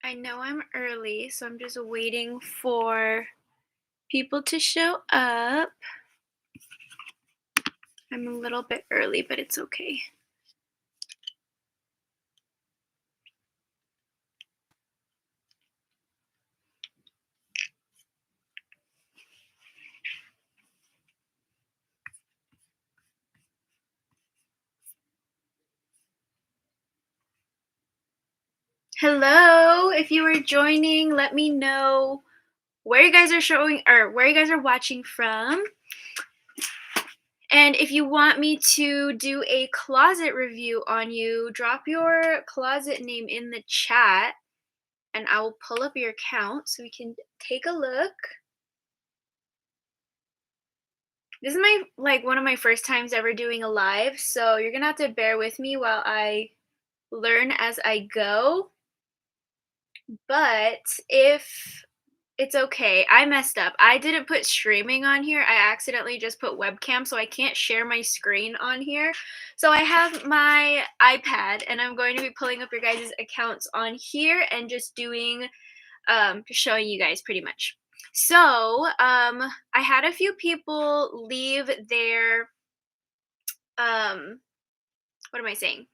I know I'm early, so I'm just waiting for people to show up. I'm a little bit early, but it's okay. Hello, if you are joining, let me know where you guys are showing or where you guys are watching from. And if you want me to do a closet review on you, drop your closet name in the chat and I will pull up your account so we can take a look. This is one of my first times ever doing a live, so you're gonna have to bear with me while I learn as I go. But if it's okay, I messed up. I didn't put streaming on here. I accidentally just put webcam, so I can't share my screen on here. So I have my iPad, and I'm going to be pulling up your guys' accounts on here and just doing, just showing you guys pretty much. So, I had a few people leave their, what am I saying?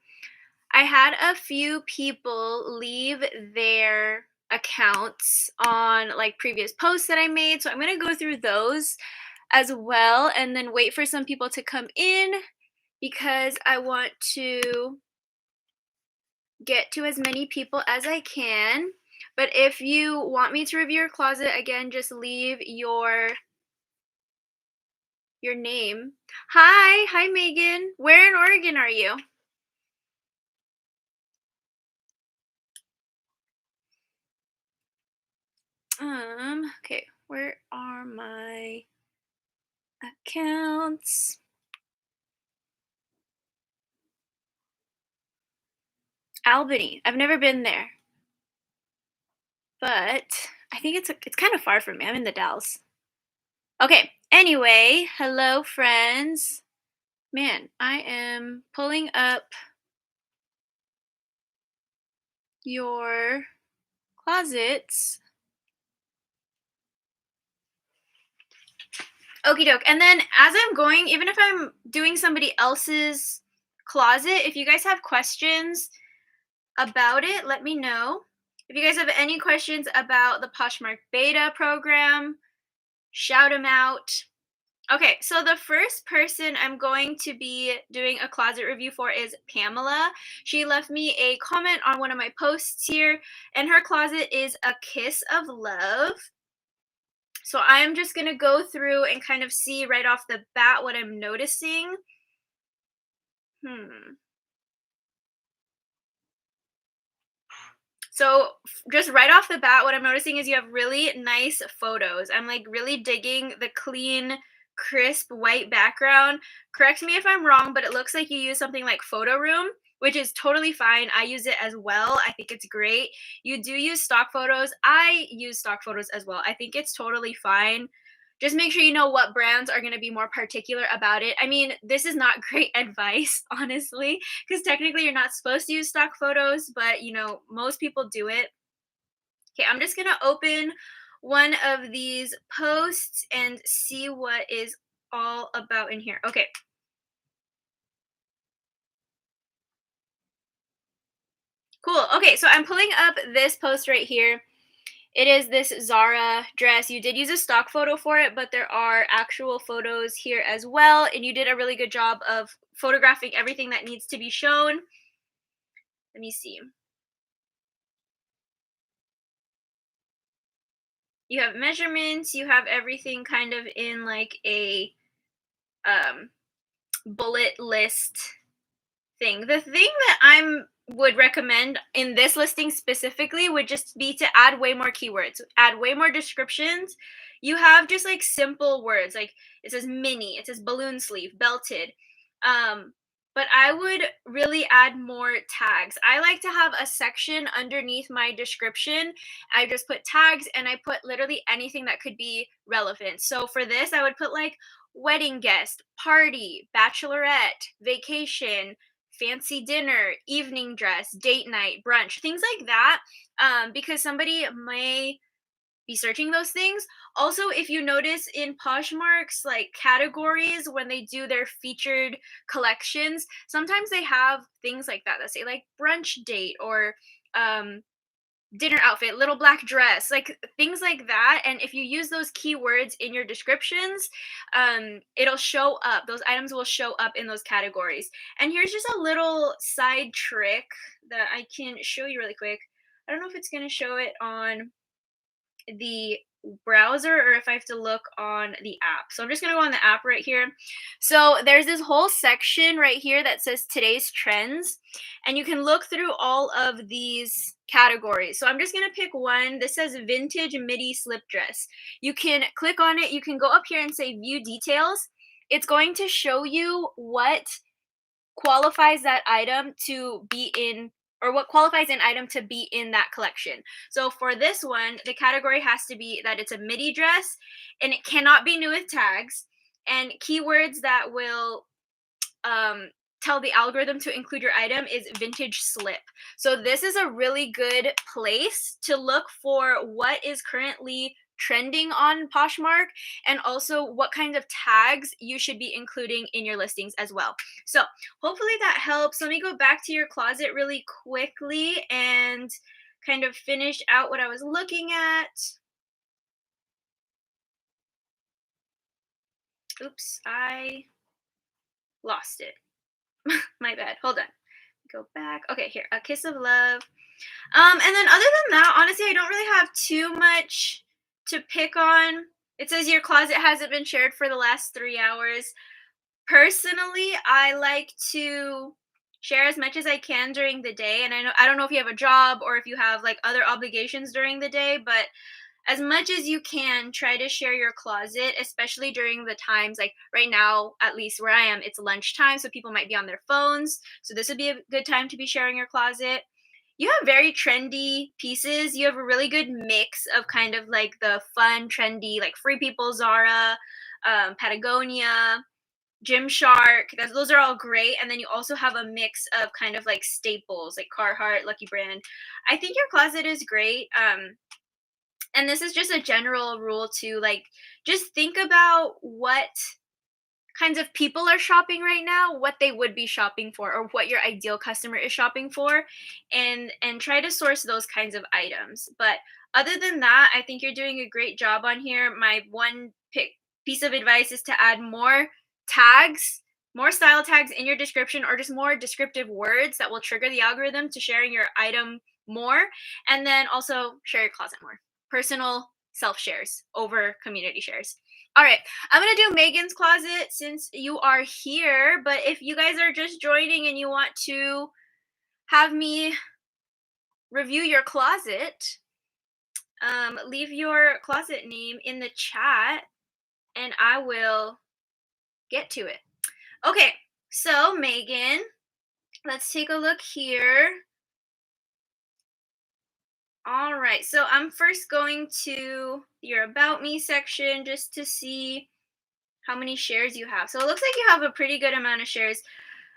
I had a few people leave their accounts on like previous posts that I made. So I'm going to go through those as well and then wait for some people to come in because I want to get to as many people as I can. But if you want me to review your closet, again, just leave your name. Hi Megan. Where in Oregon are you? Okay, where are my accounts? Albany. I've never been there, but I think it's kind of far from me. I'm in the Dalles. Okay. Anyway, hello friends. Man, I am pulling up your closets. Okie doke. And then as I'm going, even if I'm doing somebody else's closet, if you guys have questions about it, let me know. If you guys have any questions about the Poshmark beta program, shout them out. Okay, so the first person I'm going to be doing a closet review for is Pamela. She left me a comment on one of my posts here, and her closet is a kiss of love. So I'm just going to go through and kind of see right off the bat what I'm noticing. So just right off the bat, what I'm noticing is you have really nice photos. I'm like really digging the clean, crisp white background. Correct me if I'm wrong, but it looks like you use something like Photo Room, which is totally fine. I use it as well. I think it's great. You do use stock photos. I use stock photos as well. I think it's totally fine. Just make sure you know what brands are going to be more particular about it. I mean, this is not great advice, honestly, because technically you're not supposed to use stock photos, but you know, most people do it. Okay, I'm just going to open one of these posts and see what is all about in here. Okay. Cool. Okay, so I'm pulling up this post right here. It is this Zara dress. You did use a stock photo for it, but there are actual photos here as well. And you did a really good job of photographing everything that needs to be shown. Let me see. You have measurements. You have everything kind of in like a bullet list thing. The thing that would recommend in this listing specifically would just be to add way more keywords, add way more descriptions. You have just like simple words, like it says mini, it says balloon sleeve, belted. But I would really add more tags. I like to have a section underneath my description. I just put tags and I put literally anything that could be relevant. So for this, I would put like wedding guest, party, bachelorette, vacation, fancy dinner, evening dress, date night, brunch, things like that, because somebody may be searching those things. Also, if you notice in Poshmark's like categories when they do their featured collections, sometimes they have things like that that say like brunch date or um dinner outfit, little black dress, like things like that. And if you use those keywords in your descriptions, it'll show up. Those items will show up in those categories. And here's just a little side trick that I can show you really quick. I don't know if it's going to show it on the browser or if I have to look on the app. So I'm just going to go on the app right here. So there's this whole section right here that says today's trends, and you can look through all of these categories. So I'm just going to pick one. This says vintage midi slip dress. You can click on it. You can go up here and say view details. It's going to show you what qualifies that item to be in, or what qualifies an item to be in that collection. So for this one, the category has to be that it's a midi dress and it cannot be new with tags, and keywords that will tell the algorithm to include your item is vintage slip. So this is a really good place to look for what is currently trending on Poshmark, and also what kinds of tags you should be including in your listings as well. So hopefully that helps. Let me go back to your closet really quickly and kind of finish out what I was looking at. Oops, I lost it. My bad. Hold on. Go back. Okay, here. A kiss of love. And then other than that, honestly, I don't really have too much to pick on. It says your closet hasn't been shared for the last 3 hours. Personally, I like to share as much as I can during the day, and I don't know if you have a job or if you have like other obligations during the day, but as much as you can, try to share your closet, especially during the times like right now, at least where I am, it's lunchtime, so people might be on their phones. So this would be a good time to be sharing your closet. You have very trendy pieces. You have a really good mix of kind of like the fun, trendy, like Free People, Zara, Patagonia, Gymshark. Those are all great. And then you also have a mix of kind of like staples, like Carhartt, Lucky Brand. I think your closet is great. And this is just a general rule too. Like, just think about what kinds of people are shopping right now, what they would be shopping for, or what your ideal customer is shopping for, and try to source those kinds of items. But other than that, I think you're doing a great job on here. My one piece of advice is to add more tags, more style tags in your description, or just more descriptive words that will trigger the algorithm to sharing your item more. And then also share your closet more. Personal self shares over community shares. All right, I'm gonna do Megan's closet since you are here, but if you guys are just joining and you want to have me review your closet, leave your closet name in the chat and I will get to it. Okay, so Megan, let's take a look here. All right, so I'm first going to your About Me section just to see how many shares you have. So it looks like you have a pretty good amount of shares.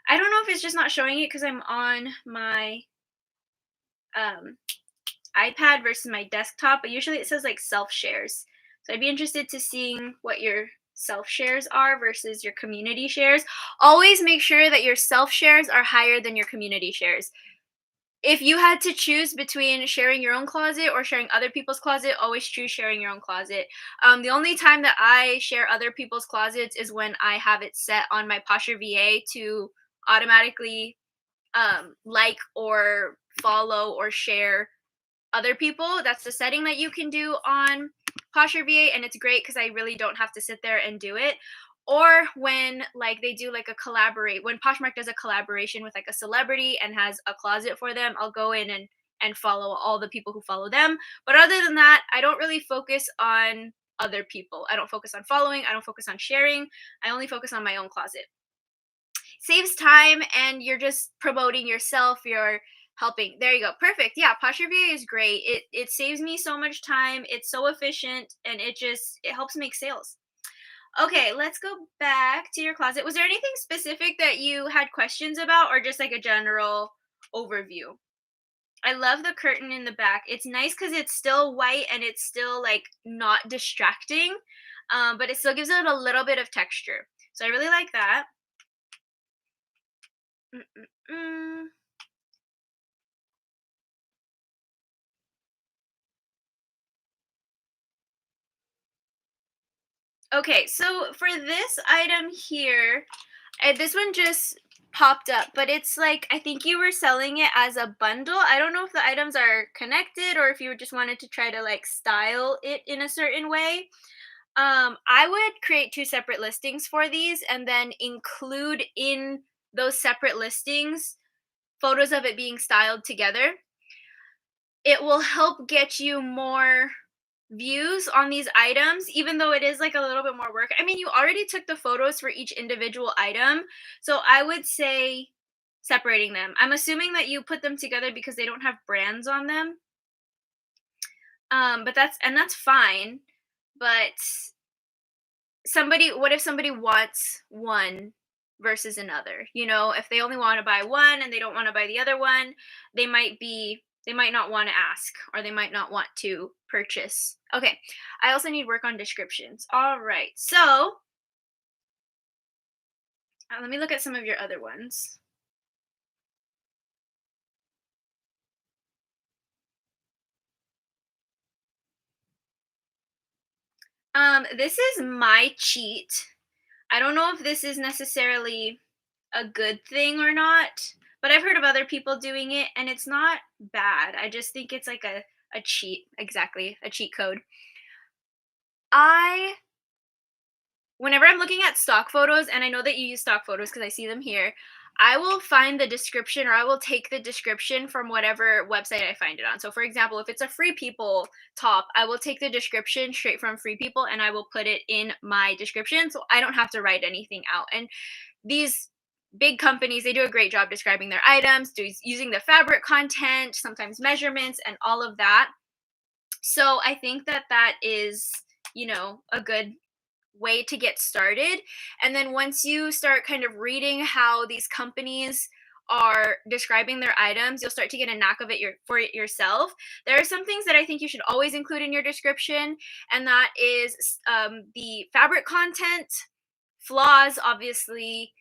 I don't know if it's just not showing it because I'm on my iPad versus my desktop, but usually it says like self shares. So I'd be interested to seeing what your self shares are versus your community shares. Always make sure that your self shares are higher than your community shares. If you had to choose between sharing your own closet or sharing other people's closet, always choose sharing your own closet. The only time that I share other people's closets is when I have it set on my Posher VA to automatically like or follow or share other people. That's the setting that you can do on Posher VA, and it's great because I really don't have to sit there and do it. Or when like they do like a collaborate, when Poshmark does a collaboration with like a celebrity and has a closet for them, I'll go in and follow all the people who follow them. But other than that, I don't really focus on other people. I don't focus on following. I don't focus on sharing. I only focus on my own closet. Saves time, and you're just promoting yourself. You're helping. There you go. Perfect. Yeah, Posture VA is great. It saves me so much time. It's so efficient, and it helps make sales. Okay, let's go back to your closet. Was there anything specific that you had questions about or just like a general overview? I love the curtain in the back. It's nice because it's still white and it's still like not distracting, but it still gives it a little bit of texture. So I really like that. Mm-mm-mm. Okay, so for this item here, this one just popped up, but it's like I think you were selling it as a bundle. I don't know if the items are connected or if you just wanted to try to like style it in a certain way. I would create two separate listings for these and then include in those separate listings photos of it being styled together. It will help get you more views on these items, even though it is like a little bit more work. I mean, you already took the photos for each individual item, so I would say separating them. I'm assuming that you put them together because they don't have brands on them. But that's fine. But what if somebody wants one versus another? You know, if they only want to buy one and they don't want to buy the other one, they might not want to ask or they might not want to purchase. Okay. I also need work on descriptions. All right. So, let me look at some of your other ones. This is my cheat. I don't know if this is necessarily a good thing or not, but I've heard of other people doing it and it's not bad. I just think it's like a cheat, exactly, a cheat code. I Whenever I'm looking at stock photos, and I know that you use stock photos because I see them here, I will find the description or I will take the description from whatever website I find it on. So, for example, if it's a Free People top, I will take the description straight from Free People and I will put it in my description so I don't have to write anything out. And these big companies, they do a great job describing their items, using the fabric content, sometimes measurements, and all of that. So, I think that that is, a good way to get started. And then once you start kind of reading how these companies are describing their items, you'll start to get a knack of it for it yourself. There are some things that I think you should always include in your description, and that is the fabric content, flaws, obviously,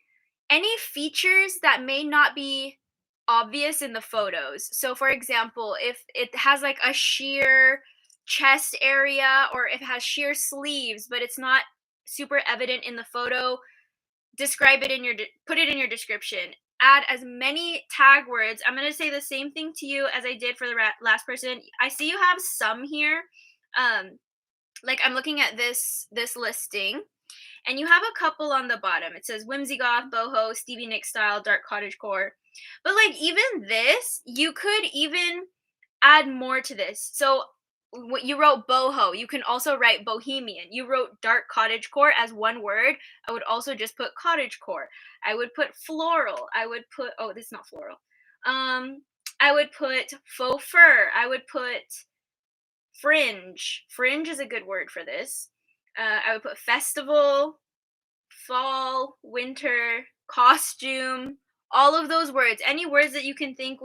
any features that may not be obvious in the photos. So, for example, if it has like a sheer chest area or if it has sheer sleeves, but it's not super evident in the photo, describe it in put it in your description. Add as many tag words. I'm going to say the same thing to you as I did for the last person. I see you have some here. Um, like I'm looking at this listing and you have a couple on the bottom. It says whimsy goth, boho, Stevie Nicks style, dark cottagecore. But like even this, you could even add more to this. So what you wrote boho, you can also write bohemian. You wrote dark cottagecore as one word. I would also just put cottagecore. I would put floral. I would put this is not floral. I would put faux fur. I would put fringe. Fringe is a good word for this. I would put festival, fall, winter, costume, all of those words. Any words that you can think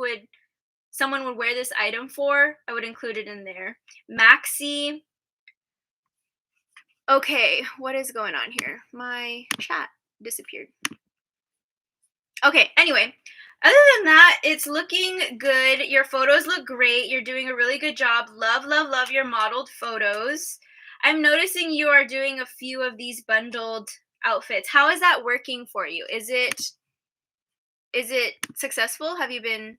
someone would wear this item for, I would include it in there. Maxi. Okay, what is going on here? My chat disappeared. Okay, anyway, other than that, it's looking good. Your photos look great. You're doing a really good job. Love, love, love your modeled photos. I'm noticing you are doing a few of these bundled outfits. How is that working for you? Is it successful? Have you been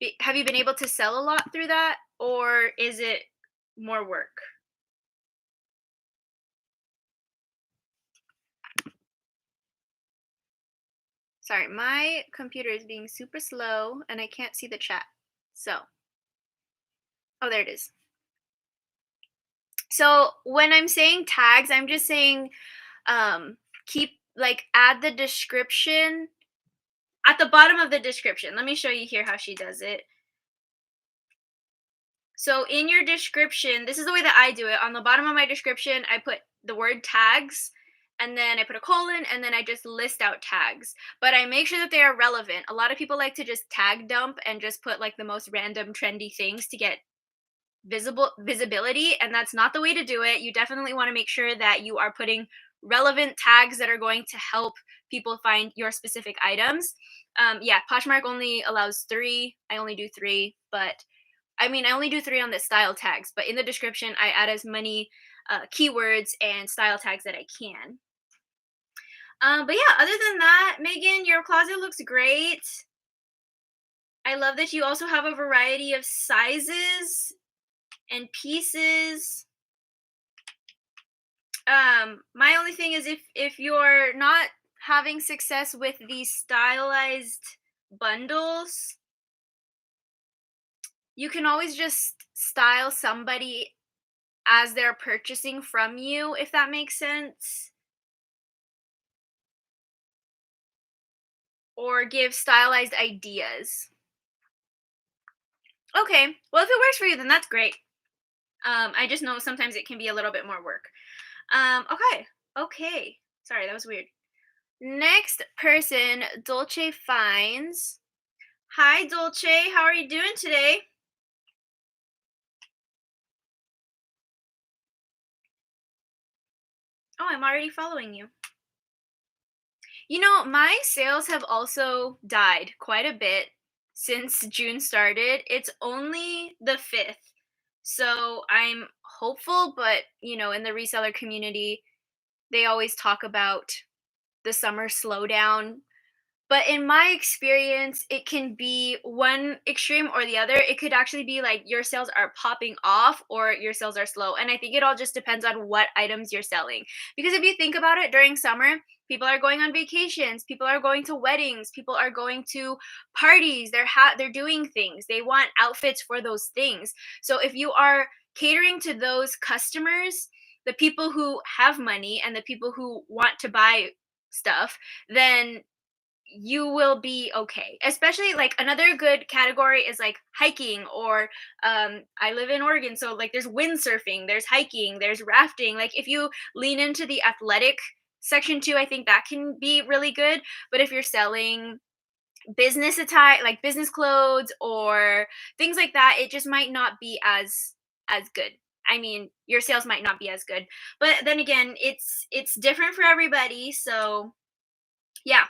able to sell a lot through that, or is it more work? Sorry, my computer is being super slow and I can't see the chat. So, oh, there it is. So when I'm saying tags, I'm just saying keep like add the description at the bottom of the description. Let me show you here how she does it. So in your description, this is the way that I do it. On the bottom of my description, I put the word tags, and then I put a colon, and then I just list out tags. But I make sure that they are relevant. A lot of people like to just tag dump and just put like the most random trendy things to get visibility, and that's not the way to do it. You definitely want to make sure that you are putting relevant tags that are going to help people find your specific items. Yeah, Poshmark only allows 3. I only do 3, but I mean, I only do 3 on the style tags, but in the description, I add as many keywords and style tags that I can. But yeah, other than that, Megan, your closet looks great. I love that you also have a variety of sizes and pieces. My only thing is if you're not having success with these stylized bundles, you can always just style somebody as they're purchasing from you, if that makes sense. Or give stylized ideas. Okay, well, if it works for you, then that's great. I just know sometimes it can be a little bit more work. Okay, okay. Sorry, that was weird. Next person, Dolce Finds. Hi, Dolce. How are you doing today? Oh, I'm already following you. You know, my sales have also died quite a bit since June started. It's only the 5th. So I'm hopeful, but in the reseller community, they always talk about the summer slowdown. But in my experience, it can be one extreme or the other. It could actually be like your sales are popping off or your sales are slow. And I think it all just depends on what items you're selling. Because if you think about it, during summer, people are going on vacations, people are going to weddings, people are going to parties, they're doing things. They want outfits for those things. So if you are catering to those customers, the people who have money and the people who want to buy stuff, then you will be okay. Especially like another good category is like hiking or I live in Oregon, so like there's windsurfing, there's hiking, there's rafting. Like if you lean into the athletic section too, I think that can be really good. But if you're selling business attire, like business clothes or things like that, it just might not be as good. I mean, your sales might not be as good. But then again, it's different for everybody, so yeah.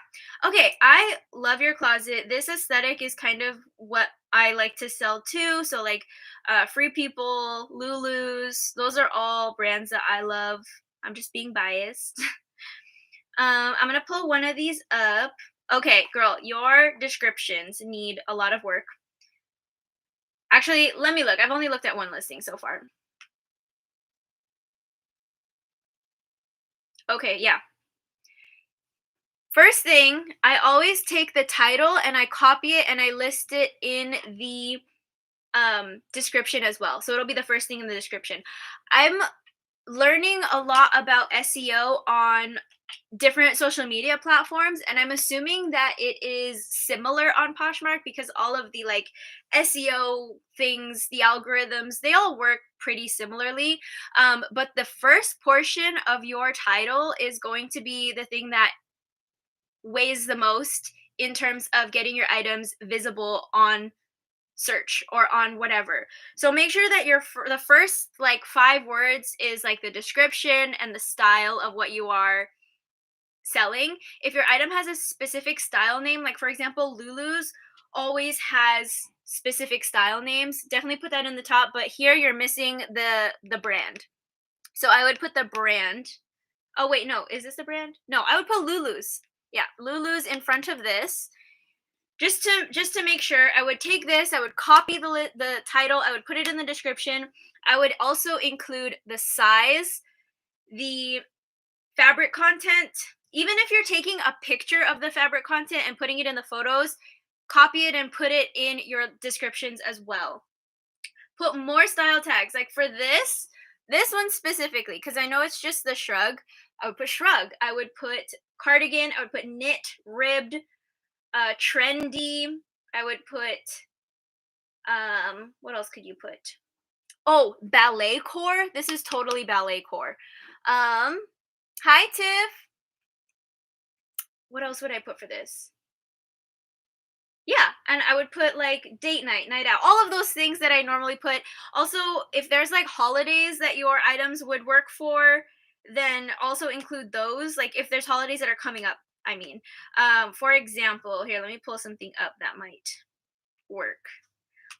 Okay, I love your closet. This aesthetic is kind of what I like to sell too. So like Free People, Lulu's, those are all brands that I love. I'm just being biased. I'm gonna pull one of these up. Okay, girl, your descriptions need a lot of work. Actually, let me look. I've only looked at one listing so far. Okay, yeah. First thing, I always take the title and I copy it and I list it in the description as well. So it'll be the first thing in the description. I'm learning a lot about SEO on different social media platforms, and I'm assuming that it is similar on Poshmark because all of the like SEO things, the algorithms, they all work pretty similarly. But the first portion of your title is going to be the thing that weighs the most in terms of getting your items visible on search or on whatever. So make sure that the first like 5 words is like the description and the style of what you are selling. If your item has a specific style name, like for example, Lulu's always has specific style names, definitely put that in the top, but here you're missing the brand. So I would put the brand. Oh wait, no, is this the brand? No, I would put Lulu's. Yeah, Lulu's in front of this just to make sure. I would take this, I would copy the title, I would put it in the description. I would also include the size, the fabric content. Even if you're taking a picture of the fabric content and putting it in the photos, copy it and put it in your descriptions as well. Put more style tags. Like for this one specifically, because I know it's just the shrug. I would put shrug. I would put cardigan. I would put knit, ribbed, trendy. I would put what else could you put? Oh, ballet core. This is totally ballet core. Hi Tiff. What else would I put for this? Yeah, and I would put like date night, night out, all of those things that I normally put. Also, if there's like holidays that your items would work for, then also include those. Like if there's holidays that are coming up, I mean. For example, here, let me pull something up that might work.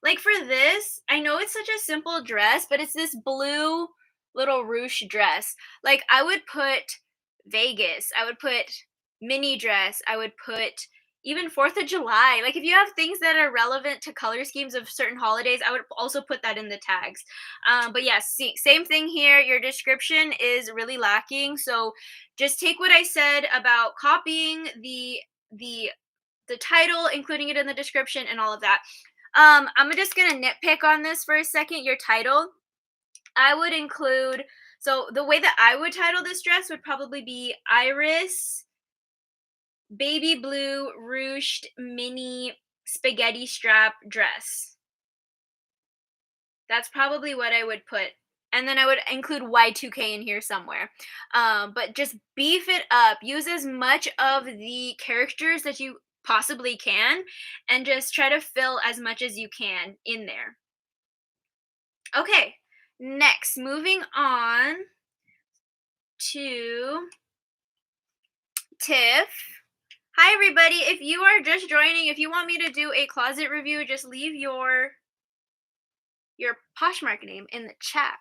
Like for this, I know it's such a simple dress, but it's this blue little ruche dress. Like I would put Vegas, I would put mini dress, I would put even 4th of July. Like if you have things that are relevant to color schemes of certain holidays, I would also put that in the tags. But yes, same thing here. Your description is really lacking. So just take what I said about copying the the title, including it in the description and all of that. I'm just gonna nitpick on this for a second. Your title, I would include. So the way that I would title this dress would probably be Iris baby blue ruched mini spaghetti strap dress. That's probably what I would put. And then I would include Y2K in here somewhere. But just beef it up. Use as much of the characters that you possibly can and just try to fill as much as you can in there. Okay, next, moving on to Tiff. Hi, everybody. If you are just joining, if you want me to do a closet review, just leave your Poshmark name in the chat.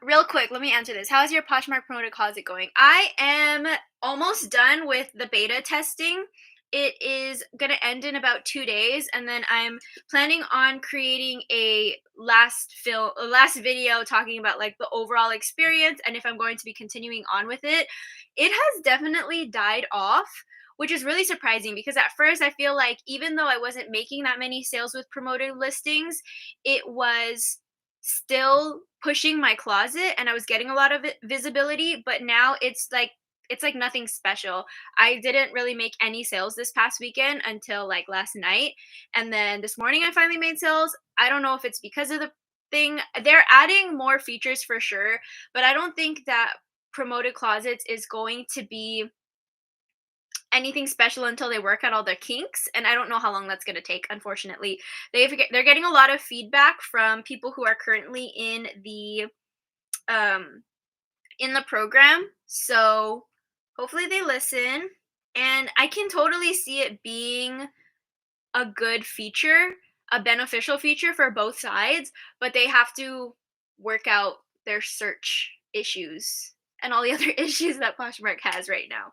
Real quick, let me answer this. How is your Poshmark promoted closet going? I am almost done with the beta testing. It is going to end in about 2 days, and then I'm planning on creating a last video talking about like the overall experience and if I'm going to be continuing on with it. It has definitely died off, which is really surprising because at first I feel like even though I wasn't making that many sales with promoted listings, it was still pushing my closet and I was getting a lot of visibility, but now it's like nothing special. I didn't really make any sales this past weekend until like last night. And then this morning I finally made sales. I don't know if it's because of the thing. They're adding more features for sure, but I don't think that promoted closets is going to be anything special until they work out all their kinks, and I don't know how long that's going to take. Unfortunately, they're getting a lot of feedback from people who are currently um in the program, so hopefully they listen. And I can totally see it being a good feature, a beneficial feature for both sides, but they have to work out their search issues and all the other issues that Poshmark has right now.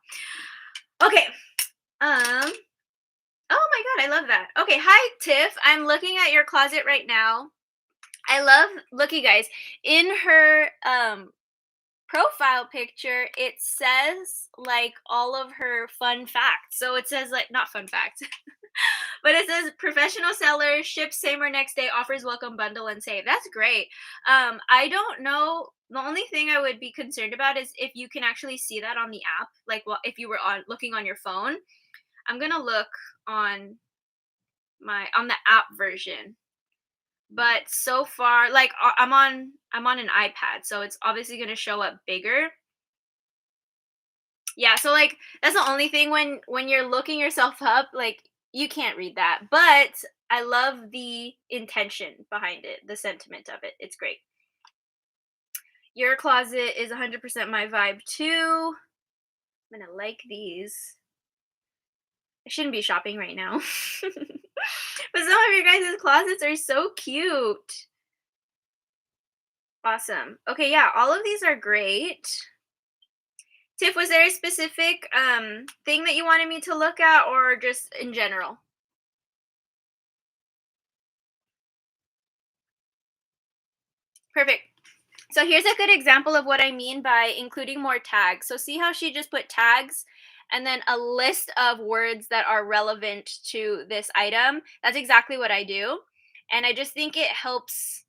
Okay. um Oh my god, I love that. Okay, hi Tiff. I'm looking at your closet right now. I love, look you guys, in her profile picture, it says like all of her fun facts. So it says like, not fun facts, but it says professional seller, ships same or next day, offers welcome bundle and save. That's great. I don't know. The only thing I would be concerned about is if you can actually see that on the app. Like, well, if you were on looking on your phone, I'm gonna look on on the app version. But so far, like I'm on an iPad, so it's obviously going to show up bigger. Yeah, so like that's the only thing when you're looking yourself up, like you can't read that. But I love the intention behind it, the sentiment of it. It's great. Your closet is 100% my vibe too. I'm going to like these. I shouldn't be shopping right now. But some of your guys' closets are so cute. Awesome. Okay, yeah, all of these are great. Tiff, was there a specific thing that you wanted me to look at or just in general? Perfect. So here's a good example of what I mean by including more tags. So see how she just put tags and then a list of words that are relevant to this item? That's exactly what I do. And I just think it helps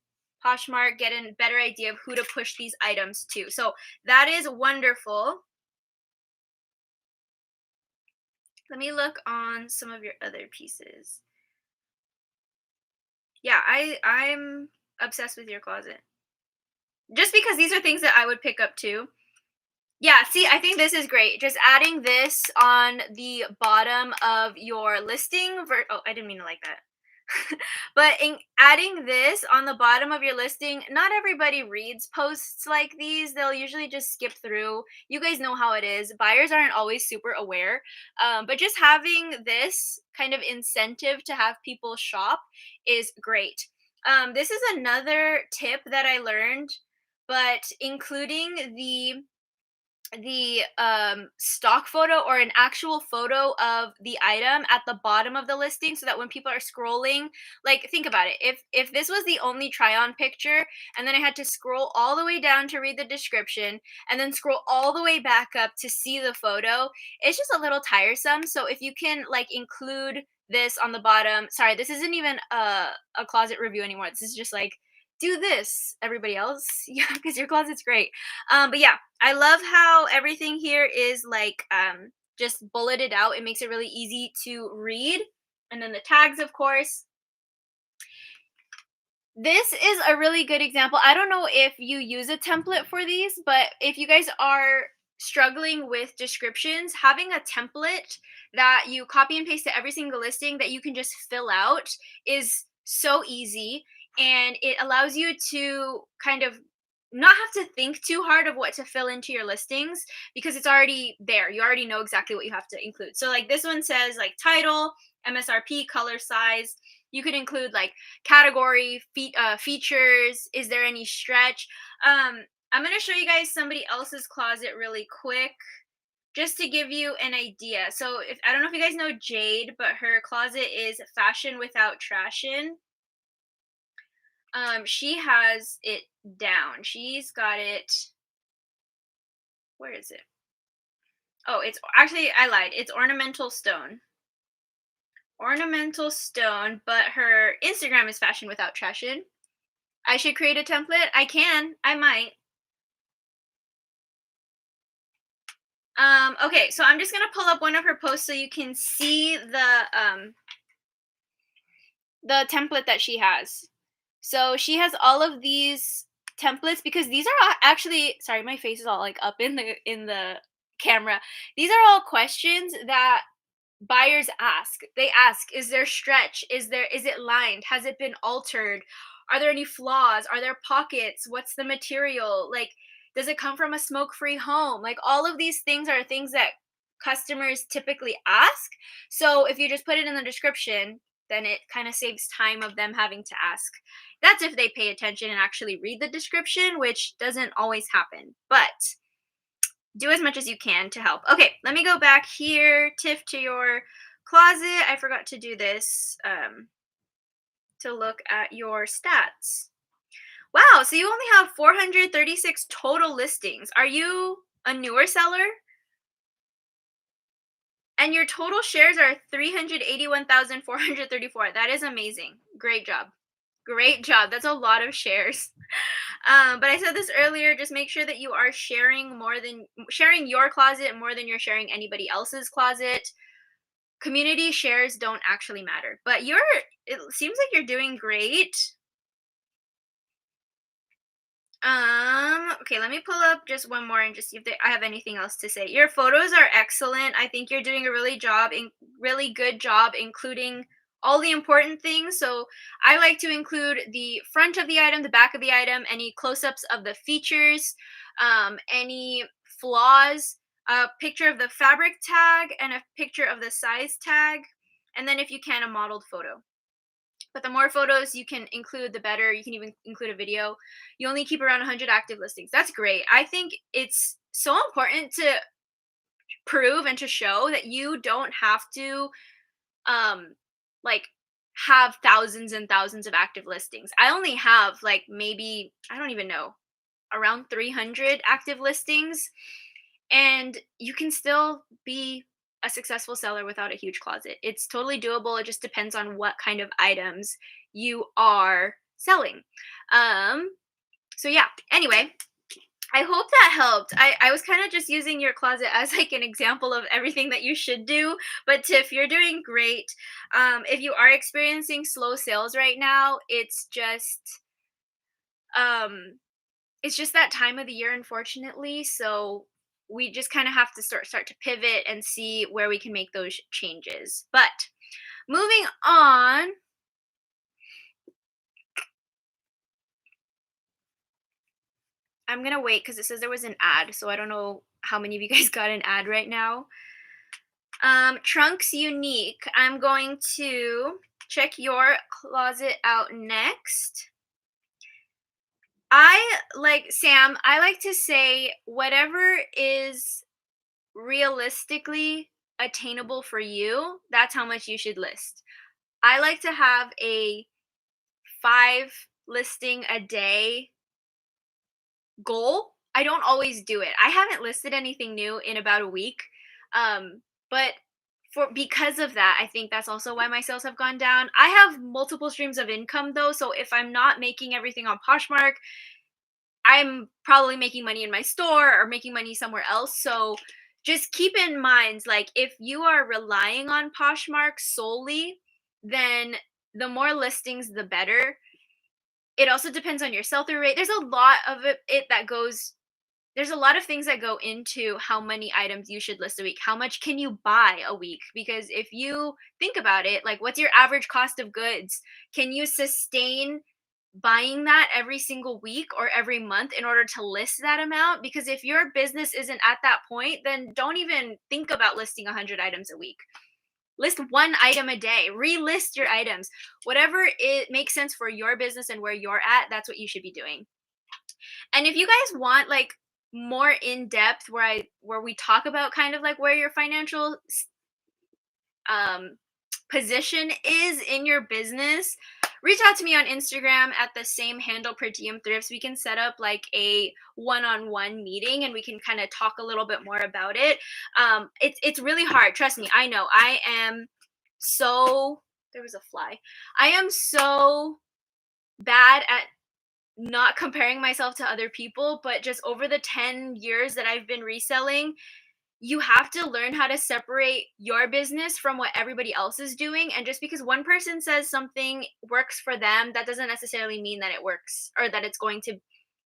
Poshmark get a better idea of who to push these items to. So that is wonderful. Let me look on some of your other pieces. Yeah, I'm obsessed with your closet. just because these are things that I would pick up too. Yeah, see, I think this is great. Just adding this on the bottom of your listing. Oh, I didn't mean to like that. But in adding this on the bottom of your listing, not everybody reads posts like these. They'll usually just skip through. You guys know how it is. Buyers aren't always super aware. But just having this kind of incentive to have people shop is great. This is another tip that I learned, but including the stock photo or an actual photo of the item at the bottom of the listing, so that when people are scrolling, like, think about it, if this was the only try on picture and then I had to scroll all the way down to read the description and then scroll all the way back up to see the photo, it's just a little tiresome. So if you can, like, include this on the bottom. Sorry, this isn't even a closet review anymore. This is just like, do this, everybody else. Yeah, because your closet's great. But yeah, I love how everything here is like just bulleted out. It makes it really easy to read. And then the tags, of course. This is a really good example. I don't know if you use a template for these, but if you guys are struggling with descriptions, having a template that you copy and paste to every single listing that you can just fill out is so easy, and it allows you to kind of not have to think too hard of what to fill into your listings because it's already there. You already know exactly what you have to include. So like this one says like title, MSRP, color, size. You could include like category, features, is there any stretch. I'm going to show you guys somebody else's closet really quick just to give you an idea. So if I don't know if you guys know Jade, but her closet is fashion without trashin. She has it down. She's got it. Where is it? Oh, it's actually, I lied. It's ornamental stone. Ornamental stone, but her Instagram is fashion without trashin. I should create a template. I can. I might. Okay, so I'm just gonna pull up one of her posts so you can see the template that she has. So she has all of these templates because these are actually, sorry, my face is all like up in the camera. These are all questions that buyers ask. They ask, is there stretch? Is it lined? Has it been altered? Are there any flaws? Are there pockets? What's the material? Like, does it come from a smoke-free home? Like, all of these things are things that customers typically ask. So if you just put it in the description, then it kind of saves time of them having to ask. That's if they pay attention and actually read the description, which doesn't always happen. But do as much as you can to help. Okay, let me go back here, Tiff, to your closet. I forgot to do this to look at your stats. Wow, so you only have 436 total listings. Are you a newer seller? And your total shares are 381,434. That is amazing. Great job. Great job. That's a lot of shares. But I said this earlier, just make sure that you are sharing your closet more than you're sharing anybody else's closet. Community shares don't actually matter. But it seems like you're doing great. Okay, let me pull up just one more and just see if I have anything else to say. Your photos are excellent. I think you're doing a really good job including all the important things. So I like to include the front of the item, the back of the item, any close-ups of the features, any flaws, a picture of the fabric tag, and a picture of the size tag, and then if you can, a modeled photo. But the more photos you can include, the better. You can even include a video. You only keep around 100 active listings. That's great. I think it's so important to prove and to show that you don't have to like have thousands and thousands of active listings. I only have like maybe, I don't even know, around 300 active listings, and you can still be a successful seller without a huge closet. It's totally doable. It just depends on what kind of items you are selling. So yeah, anyway, I hope that helped. I was kind of just using your closet as like an example of everything that you should do. But Tiff, you're doing great. If you are experiencing slow sales right now, it's just it's just that time of the year, unfortunately. So we just kind of have to start to pivot and see where we can make those changes. But moving on, I'm gonna wait because it says there was an ad, so I don't know how many of you guys got an ad right now. Trunks Unique. I'm going to check your closet out next. I like Sam, I like to say whatever is realistically attainable for you, that's how much you should list. I like to have a 5 listing a day goal. I don't always do it. I haven't listed anything new in about a week. But for because of that, I think that's also why my sales have gone down. I have multiple streams of income though, so if I'm not making everything on Poshmark, I'm probably making money in my store or making money somewhere else. So just keep in mind, like if you are relying on Poshmark solely, then the more listings, the better. It also depends on your sell-through rate. There's a lot of it that goes there's a lot of things that go into how many items you should list a week. How much can you buy a week? Because if you think about it, like what's your average cost of goods? Can you sustain buying that every single week or every month in order to list that amount? Because if your business isn't at that point, then don't even think about listing 100 items a week. List one item a day, relist your items. Whatever it makes sense for your business and where you're at, that's what you should be doing. And if you guys want like more in depth where we talk about kind of like where your financial um position is in your business, reach out to me on Instagram at the same handle per diem thrifts. We can set up like a one-on-one meeting and we can kind of talk a little bit more about it. It's really hard, trust me. I know I am so there was a fly. I am so bad at not comparing myself to other people, but just over the 10 years that I've been reselling, you have to learn how to separate your business from what everybody else is doing. And just because one person says something works for them, that doesn't necessarily mean that it works or that it's going to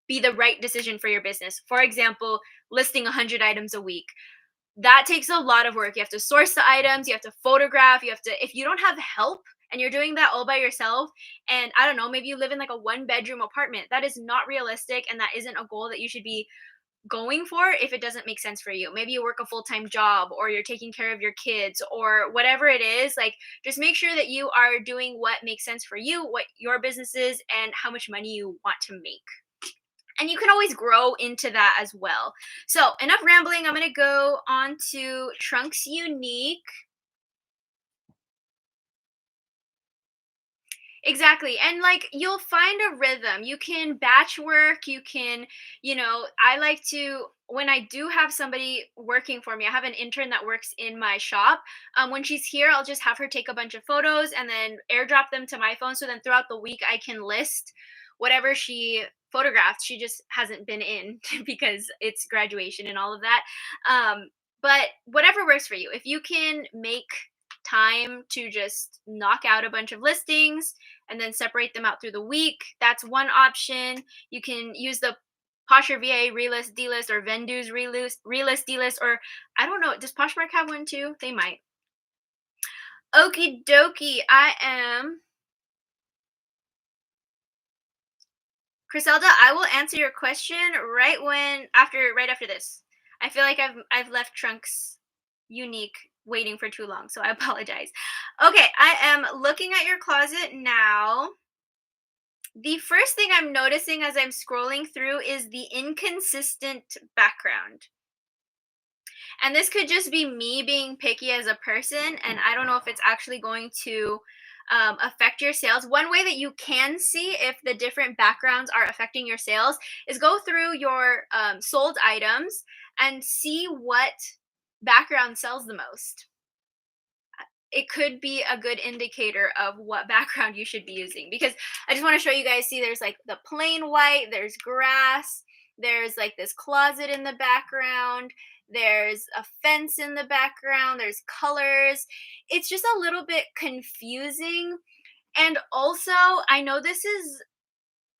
be the right decision for your business. For example, listing 100 items a week. That takes a lot of work. You have to source the items, you have to photograph, you have to, if you don't have help and you're doing that all by yourself, and I don't know, maybe you live in like a one bedroom apartment, that is not realistic and that isn't a goal that you should be going for if it doesn't make sense for you. Maybe you work a full-time job or you're taking care of your kids or whatever it is. Like just make sure that you are doing what makes sense for you, what your business is and how much money you want to make. And you can always grow into that as well. So, enough rambling. I'm going to go on to Trunks Unique. Exactly. And like you'll find a rhythm. You can batch work, you can, I like to when I do have somebody working for me, I have an intern that works in my shop. When she's here, I'll just have her take a bunch of photos and then airdrop them to my phone. So then throughout the week, I can list whatever she photographed. She just hasn't been in because it's graduation and all of that. But whatever works for you. If you can make time to just knock out a bunch of listings and then separate them out through the week. That's one option. You can use the Posher VA relist, delist, or Vendu's relist, delist, or I don't know. Does Poshmark have one too? They might. Okie dokie. I am Griselda. I will answer your question right after this. I feel like I've left Trunks Unique waiting for too long, so I apologize. Okay, I am looking at your closet now. The first thing I'm noticing as I'm scrolling through is the inconsistent background. And this could just be me being picky as a person, and I don't know if it's actually going to affect your sales. One way that you can see if the different backgrounds are affecting your sales is go through your sold items and see what background sells the most. It could be a good indicator of what background you should be using, because I just want to show you guys, see there's like the plain white, there's grass, there's like this closet in the background, there's a fence in the background, there's colors. It's just a little bit confusing. And also, I know this is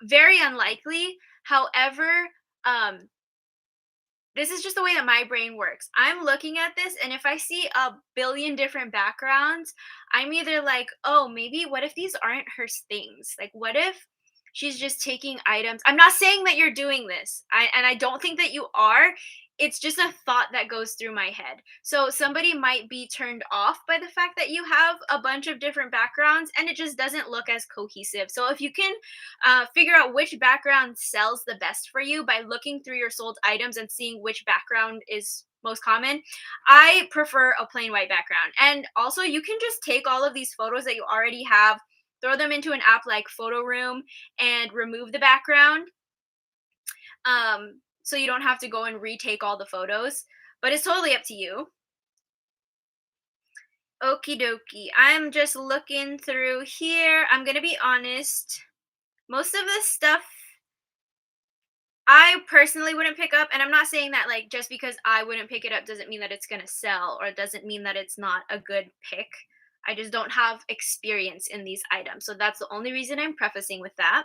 very unlikely, However, um, this is just the way that my brain works. I'm looking at this, and if I see a billion different backgrounds, I'm either like, oh, maybe what if these aren't her things? Like, what if she's just taking items? I'm not saying that you're doing this, and I don't think that you are. It's just a thought that goes through my head. So somebody might be turned off by the fact that you have a bunch of different backgrounds and it just doesn't look as cohesive. So if you can figure out which background sells the best for you by looking through your sold items and seeing which background is most common. I prefer a plain white background. And also, you can just take all of these photos that you already have, throw them into an app like Photo Room, and remove the background. So you don't have to go and retake all the photos. But it's totally up to you. Okie dokie. I'm just looking through here. I'm going to be honest. Most of this stuff I personally wouldn't pick up, and I'm not saying that like just because I wouldn't pick it up doesn't mean that it's going to sell or it doesn't mean that it's not a good pick. I just don't have experience in these items. So that's the only reason I'm prefacing with that.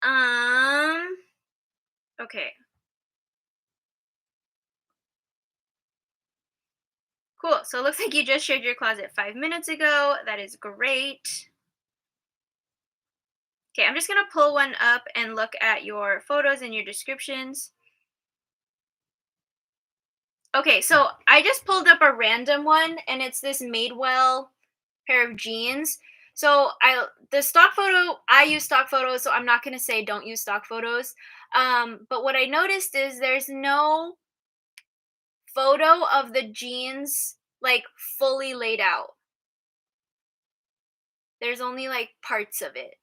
Um okay. Cool. So it looks like you just shared your closet 5 minutes ago. That is great. Okay, I'm just going to pull one up and look at your photos and your descriptions. Okay, so I just pulled up a random one and it's this Madewell pair of jeans. So the stock photo, I use stock photos, so I'm not gonna say don't use stock photos. But what I noticed is there's no photo of the jeans like fully laid out. There's only like parts of it.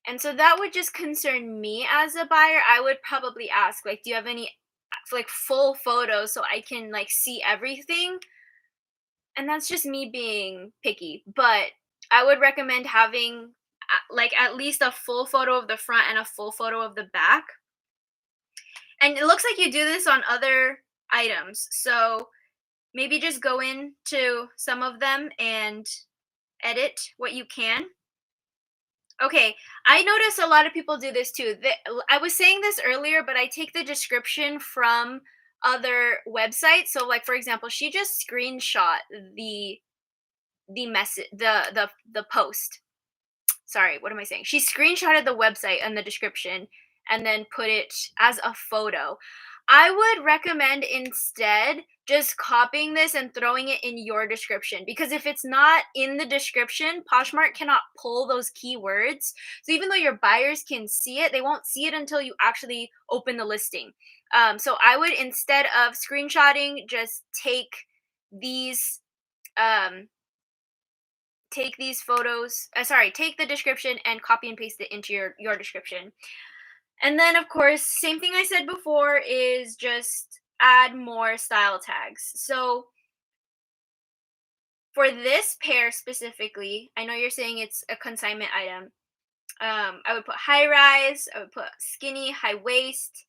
And so that would just concern me as a buyer. I would probably ask, like, do you have any like full photos so I can like see everything? And that's just me being picky, but I would recommend having like at least a full photo of the front and a full photo of the back. And it looks like you do this on other items. So maybe just go into some of them and edit what you can. Okay, I notice a lot of people do this too. I was saying this earlier, but I take the description from other websites. So like for example, she just screenshot the message the post. Sorry, what am I saying? She screenshotted the website and the description and then put it as a photo. I would recommend instead just copying this and throwing it in your description, because if it's not in the description, Poshmark cannot pull those keywords. So even though your buyers can see it, they won't see it until you actually open the listing. So I would, instead of screenshotting, just these um, take these photos, take the description and copy and paste it into your description. And then of course, same thing I said before, is just add more style tags. So for this pair specifically, I know you're saying it's a consignment item. I would put high rise, I would put skinny, high waist,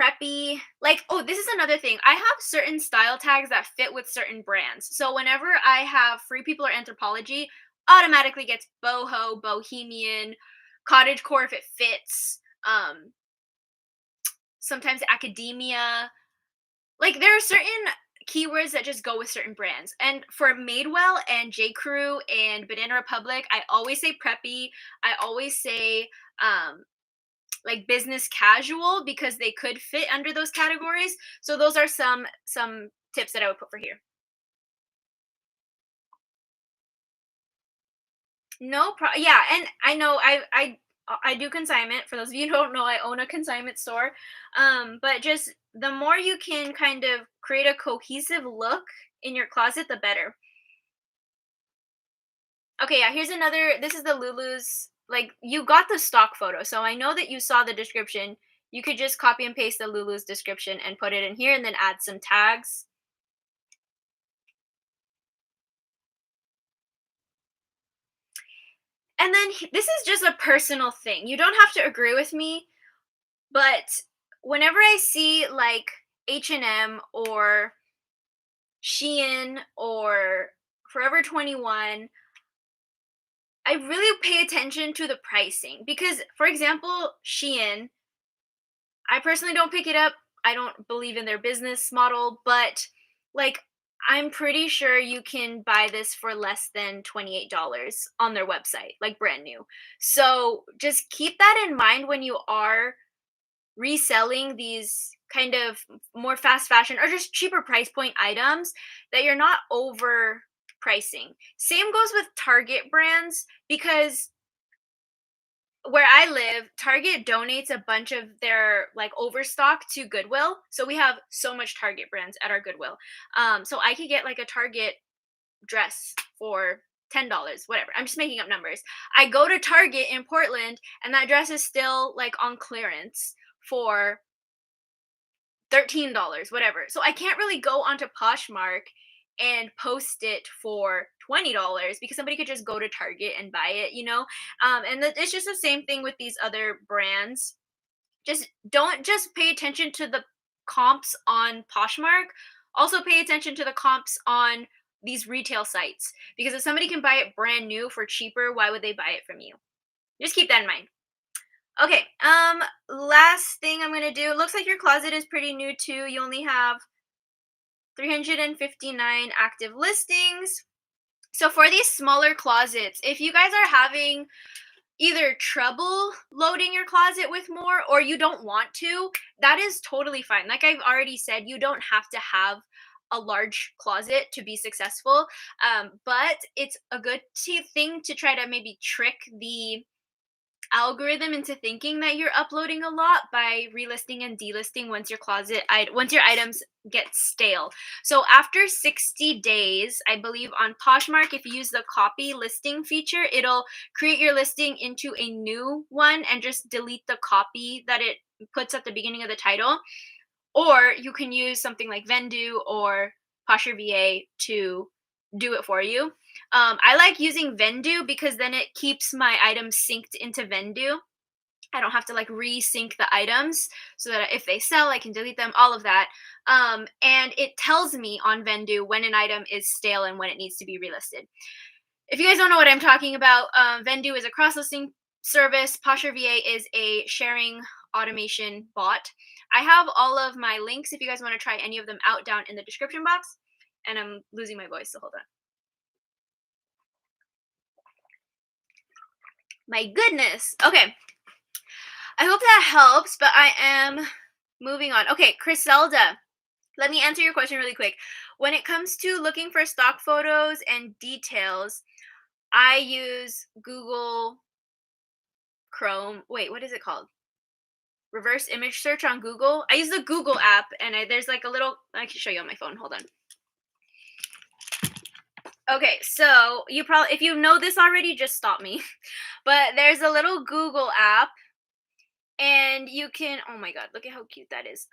preppy. Like, oh, this is another thing. I have certain style tags that fit with certain brands. So whenever I have Free People or Anthropology, automatically gets boho, bohemian, cottagecore if it fits. Sometimes academia. Like there are certain keywords that just go with certain brands. And for Madewell and J. Crew and Banana Republic, I always say preppy. I always say like business casual, because they could fit under those categories. So those are some tips that I would put for here. Yeah, and I know I do consignment. For those of you who don't know, I own a consignment store. But just the more you can kind of create a cohesive look in your closet, the better. Okay, yeah, here's another. This is the Lulu's. Like, you got the stock photo, so I know that you saw the description. You could just copy and paste the Lulu's description and put it in here and then add some tags. And then this is just a personal thing. You don't have to agree with me, but whenever I see like H&M or Shein or Forever 21, I really pay attention to the pricing because, for example, Shein, I personally don't pick it up. I don't believe in their business model, but like I'm pretty sure you can buy this for less than $28 on their website, like brand new. So just keep that in mind when you are reselling these kind of more fast fashion or just cheaper price point items, that you're not overpricing. Same goes with Target brands because where I live, Target donates a bunch of their like overstock to Goodwill. So we have so much Target brands at our Goodwill. So I could get like a Target dress for $10, whatever. I'm just making up numbers. I go to Target in Portland and that dress is still like on clearance for $13, whatever. So I can't really go onto Poshmark and post it for $20 because somebody could just go to Target and buy it, you know? It's just the same thing with these other brands. Just don't just pay attention to the comps on Poshmark. Also pay attention to the comps on these retail sites because if somebody can buy it brand new for cheaper, why would they buy it from you? Just keep that in mind. Okay, last thing I'm gonna do. It looks like your closet is pretty new too. You only have 359 active listings. So for these smaller closets, if you guys are having either trouble loading your closet with more or you don't want to, that is totally fine. Like I've already said, you don't have to have a large closet to be successful. But it's a good thing to try to maybe trick the algorithm into thinking that you're uploading a lot by relisting and delisting once your items get stale. So after 60 days, I believe on Poshmark, if you use the copy listing feature, it'll create your listing into a new one and just delete the copy that it puts at the beginning of the title. Or you can use something like Vendu or Posher VA to do it for you. I like using Vendu because then it keeps my items synced into Vendu. I don't have to like resync the items so that if they sell, I can delete them, all of that. And it tells me on Vendu when an item is stale and when it needs to be relisted. If you guys don't know what I'm talking about, Vendu is a cross listing service. Posher VA is a sharing automation bot. I have all of my links if you guys want to try any of them out down in the description box. And I'm losing my voice, so hold on. My goodness. Okay. I hope that helps, but I am moving on. Okay, Criselda, let me answer your question really quick. When it comes to looking for stock photos and details, I use Google Chrome. Wait, what is it called? Reverse image search on Google. I use the Google app, and there's like a little. I can show you on my phone. Hold on. Okay, so you probably, if you know this already, just stop me. But there's a little Google app, and you can, oh my god, look at how cute that is.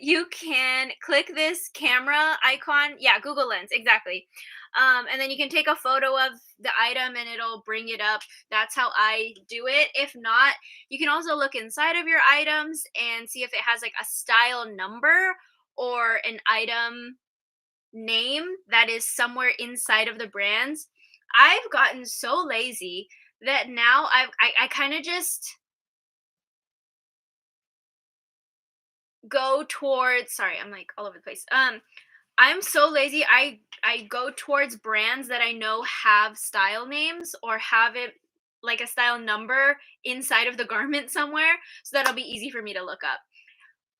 You can click this camera icon. Yeah, Google Lens, exactly. And then you can take a photo of the item and it'll bring it up. That's how I do it. If not, you can also look inside of your items and see if it has like a style number or an item name that is somewhere inside of the brands. I've gotten so lazy that now I kind of just go towards, sorry, I'm like all over the place. I'm so lazy. I go towards brands that I know have style names or have it like a style number inside of the garment somewhere, so that'll be easy for me to look up.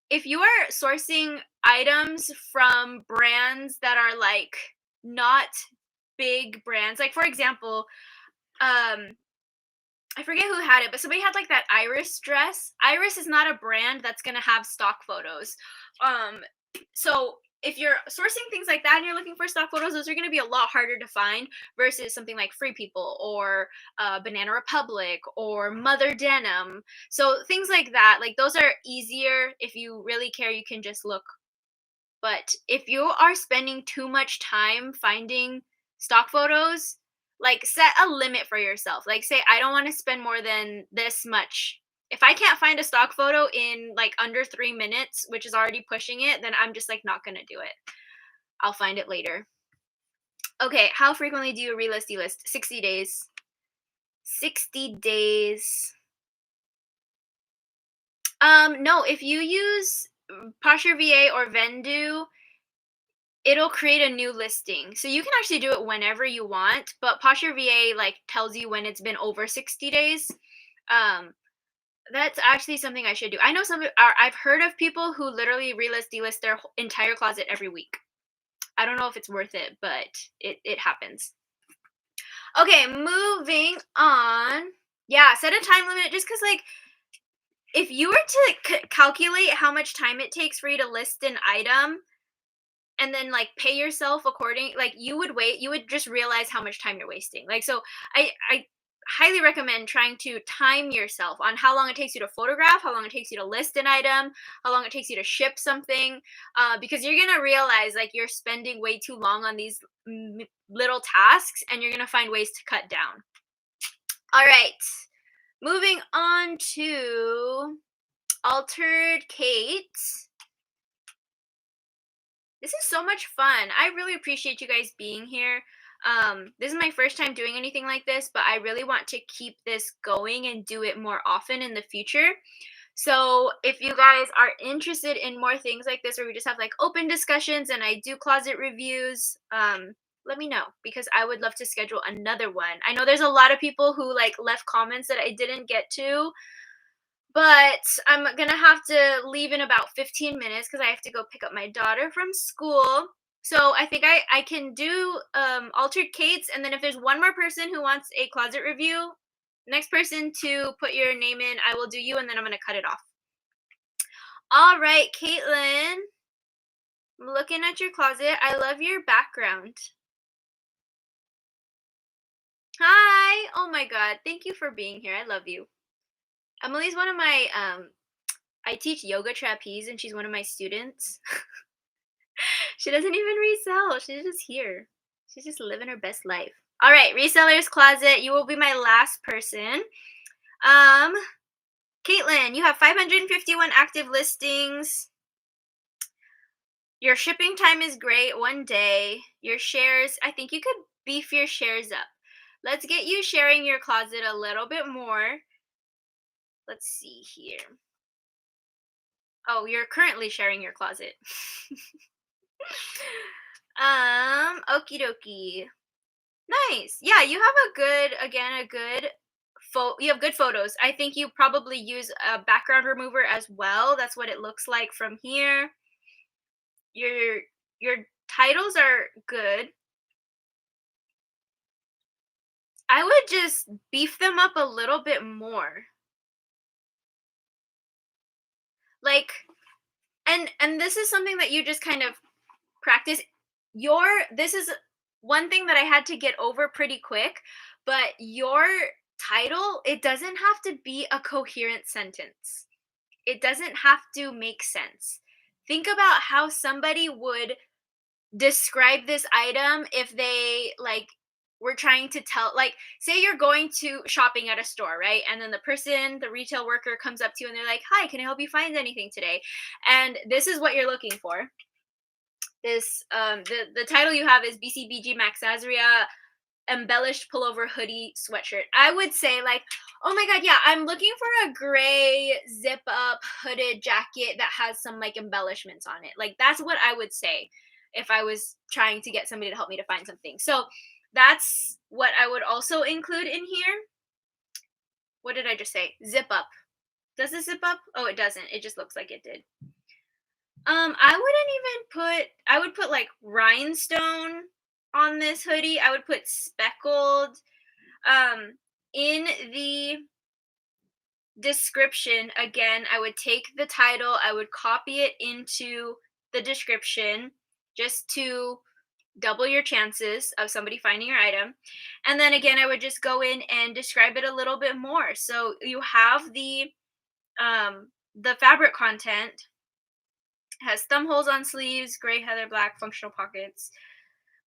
If you are sourcing items from brands that are like not big brands, like for example, I forget who had it, but somebody had like that Iris dress. Iris is not a brand that's gonna have stock photos. Um, so if you're sourcing things like that and you're looking for stock photos, those are gonna be a lot harder to find versus something like Free People or Banana Republic or Mother Denim. So things like that, like those are easier. If you really care, you can just look. But if you are spending too much time finding stock photos, like set a limit for yourself. Like say I don't want to spend more than this much. If I can't find a stock photo in like under 3 minutes, which is already pushing it, then I'm just like not going to do it. I'll find it later. Okay, how frequently do you relist delist? 60 days. 60 days. No, if you use Posher VA or Vendu, it'll create a new listing. So you can actually do it whenever you want, but Posher VA like tells you when it's been over 60 days. Um, that's actually something I should do. I know I've heard of people who literally relist, delist their entire closet every week. I don't know if it's worth it, but it happens. Okay, moving on. Yeah, set a time limit just because, like, if you were to calculate how much time it takes for you to list an item and then like pay yourself according, like you would just realize how much time you're wasting. Like, so I highly recommend trying to time yourself on how long it takes you to photograph, how long it takes you to list an item, how long it takes you to ship something, because you're gonna realize like you're spending way too long on these little tasks, and you're gonna find ways to cut down. All right, moving on to Altered Kate. This is so much fun. I really appreciate you guys being here. This is my first time doing anything like this, but I really want to keep this going and do it more often in the future. So if you guys are interested in more things like this, or we just have like open discussions and I do closet reviews, let me know, because I would love to schedule another one. I know there's a lot of people who like left comments that I didn't get to, but I'm gonna have to leave in about 15 minutes because I have to go pick up my daughter from school. So I think I can do Altered Kate's, and then if there's one more person who wants a closet review, next person to put your name in, I will do you, and then I'm gonna cut it off. All right, Caitlin, I'm looking at your closet. I love your background. Hi. Oh my God. Thank you for being here. I love you. Emily's one of my I teach yoga trapeze, and she's one of my students. She doesn't even resell. She's just here. She's just living her best life. All right, resellers closet. You will be my last person. Caitlin, you have 551 active listings. Your shipping time is great, 1 day. Your shares, I think you could beef your shares up. Let's get you sharing your closet a little bit more. Let's see here. Oh, you're currently sharing your closet. Okie dokie. Nice. Yeah, you have a good you have good photos. I think you probably use a background remover as well. That's what it looks like from here. Your your titles are good. I would just beef them up a little bit more. Like, and this is something that you just kind of practice. This is one thing that I had to get over pretty quick, but your title, it doesn't have to be a coherent sentence. It doesn't have to make sense. Think about how somebody would describe this item if they like were trying to tell, like, say you're going to shopping at a store, right? And then the retail worker comes up to you and they're like, "Hi, can I help you find anything today?" And this is what you're looking for. This the title you have is BCBG Max Azria embellished pullover hoodie sweatshirt. I would say like, "Oh my God, yeah, I'm looking for a gray zip up hooded jacket that has some like embellishments on it." Like, that's what I would say if I was trying to get somebody to help me to find something. So that's what I would also include in here. What did I just say? Zip up. Does it zip up? Oh, it doesn't. It just looks like it did. I would put like rhinestone on this hoodie. I would put speckled. In the description, again, I would take the title, I would copy it into the description just to double your chances of somebody finding your item. And then again, I would just go in and describe it a little bit more. So you have the fabric content has thumb holes on sleeves, gray heather black functional pockets.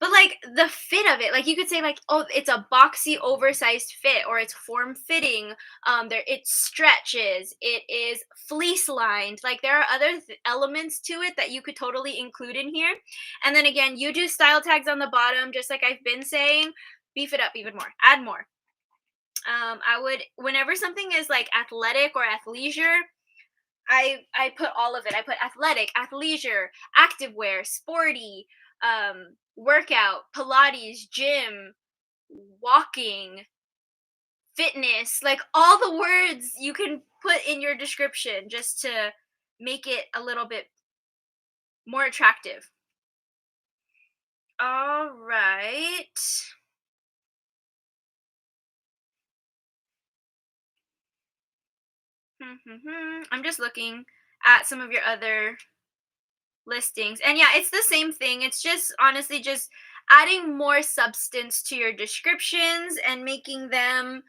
But like the fit of it, like you could say like, "Oh, it's a boxy oversized fit," or it's form fitting. It stretches. It is fleece lined. Like, there are other elements to it that you could totally include in here. And then again, you do style tags on the bottom, just like I've been saying. Beef it up even more. Add more. I would, whenever something is like athletic or athleisure, I put all of it. I put athletic, athleisure, activewear, sporty, workout, Pilates, gym, walking, fitness, like all the words you can put in your description just to make it a little bit more attractive. All right. I'm just looking at some of your other listings. And yeah, it's the same thing. It's just honestly just adding more substance to your descriptions and making them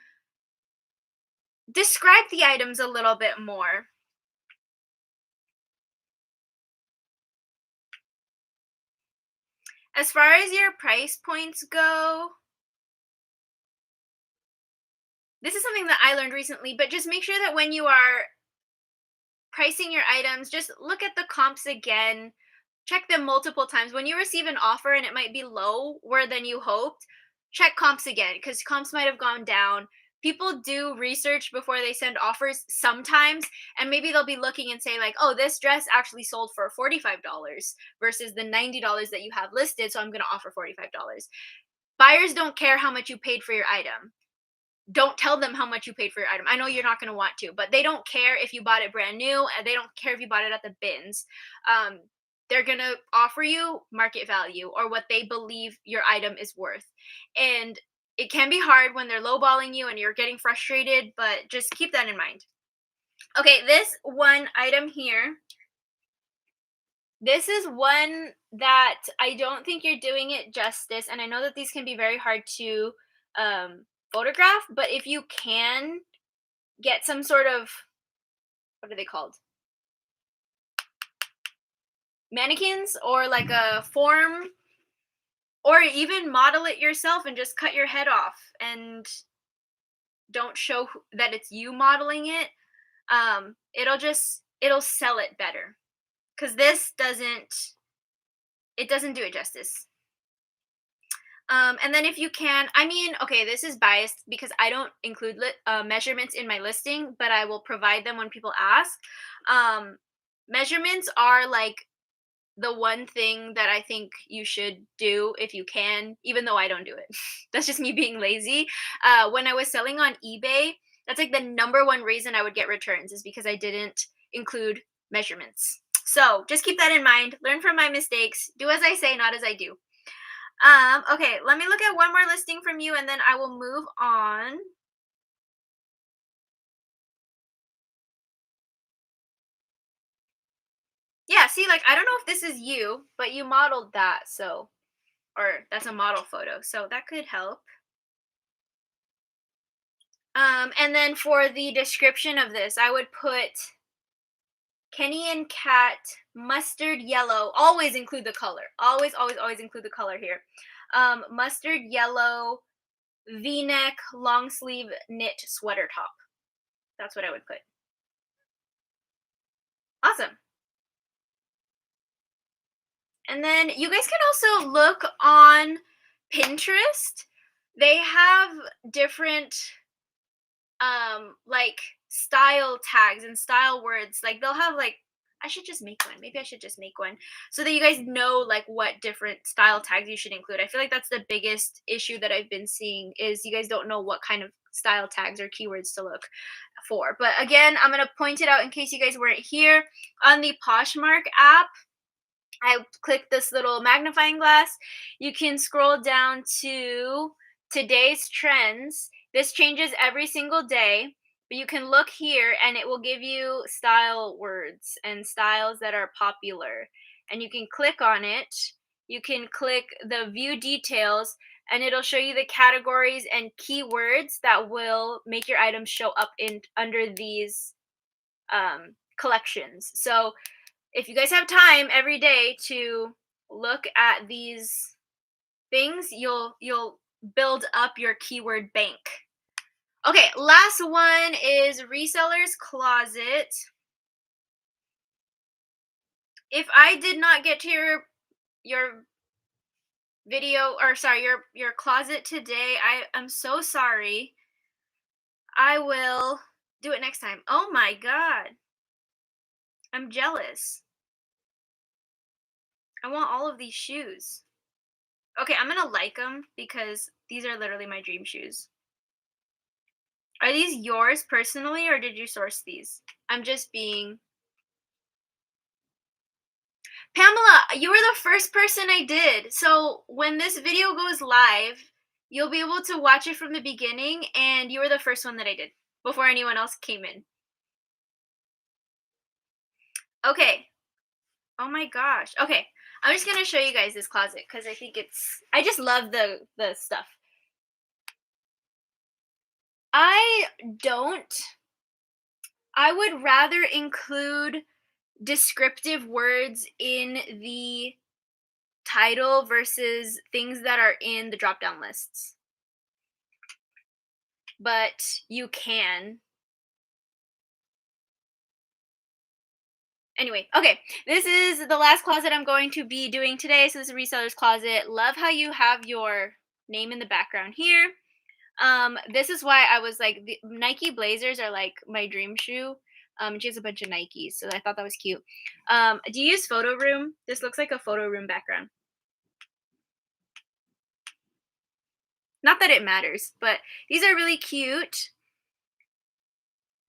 describe the items a little bit more. As far as your price points go, this is something that I learned recently, but just make sure that when you are pricing your items, just look at the comps again. Check them multiple times. When you receive an offer and it might be lower than you hoped, check comps again because comps might have gone down. People do research before they send offers sometimes, and maybe they'll be looking and say, like, oh, this dress actually sold for $45 versus the $90 that you have listed, so I'm going to offer $45. Buyers don't care how much you paid for your item. Don't tell them how much you paid for your item. I know you're not going to want to, but they don't care if you bought it brand new, and they don't care if you bought it at the bins. Um, they're going to offer you market value or what they believe your item is worth. And it can be hard when they're lowballing you and you're getting frustrated, but just keep that in mind. Okay, this one item here, this is one that I don't think you're doing it justice. And I know that these can be very hard to photograph, but if you can get some sort of, what are they called? Mannequins or like a form, or even model it yourself and just cut your head off and don't show that it's you modeling it. It'll sell it better because this doesn't, it doesn't do it justice. And then if you can, I mean, okay, this is biased because I don't include measurements in my listing, but I will provide them when people ask. Um, Measurements are like the one thing that I think you should do if you can, even though I don't do it. That's just me being lazy. When I was selling on eBay, that's like the number one reason I would get returns is because I didn't include measurements. So just keep that in mind. Learn from my mistakes. Do as I say, not as I do. Okay, let me look at one more listing from you and then I will move on. Yeah, see, like, I don't know if this is you, but you modeled that, so, or that's a model photo, so that could help. And then for the description of this, I would put Kenny and Cat mustard yellow. Always include the color. Always, always, always include the color here. Mustard yellow V-neck long sleeve knit sweater top. That's what I would put. Awesome. And then you guys can also look on Pinterest. They have different like style tags and style words. Like they'll have like, I should just make one. Maybe I should just make one so that you guys know like what different style tags you should include. I feel like that's the biggest issue that I've been seeing is you guys don't know what kind of style tags or keywords to look for. But again, I'm going to point it out in case you guys weren't here. On the Poshmark app, I click this little magnifying glass. You can scroll down to today's trends. This changes every single day, but you can look here and it will give you style words and styles that are popular. And you can click on it. You can click the view details and it'll show you the categories and keywords that will make your items show up in under these collections. So if you guys have time every day to look at these things, you'll build up your keyword bank. Okay, last one is Reseller's Closet. If I did not get to your video, or sorry, your closet today, I'm so sorry. I will do it next time. Oh my god. I'm jealous. I want all of these shoes. Okay, I'm gonna like them because these are literally my dream shoes. Are these yours personally or did you source these? I'm just being Pamela, you were the first person I did. So when this video goes live, you'll be able to watch it from the beginning, and you were the first one that I did before anyone else came in. Okay. Oh my gosh. Okay. I'm just gonna show you guys this closet because I think I just love the stuff. I don't I would rather include descriptive words in the title versus things that are in the drop down lists. But you can. Anyway, okay. This is the last closet I'm going to be doing today. So this is a reseller's closet. Love how you have your name in the background here. This is why I was like, the Nike Blazers are like my dream shoe. She has a bunch of Nikes, so I thought that was cute. Do you use Photo Room? This looks like a Photo Room background. Not that it matters, but these are really cute.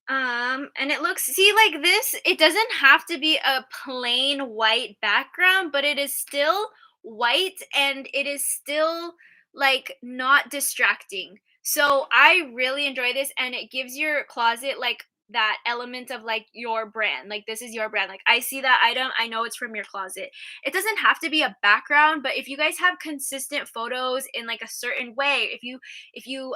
And it looks, see, like this, it doesn't have to be a plain white background, but it is still white and it is still like not distracting. So I really enjoy this, and it gives your closet like that element of like your brand. Like this is your brand. Like I see that item, I know it's from your closet. It doesn't have to be a background, but if you guys have consistent photos in like a certain way, if you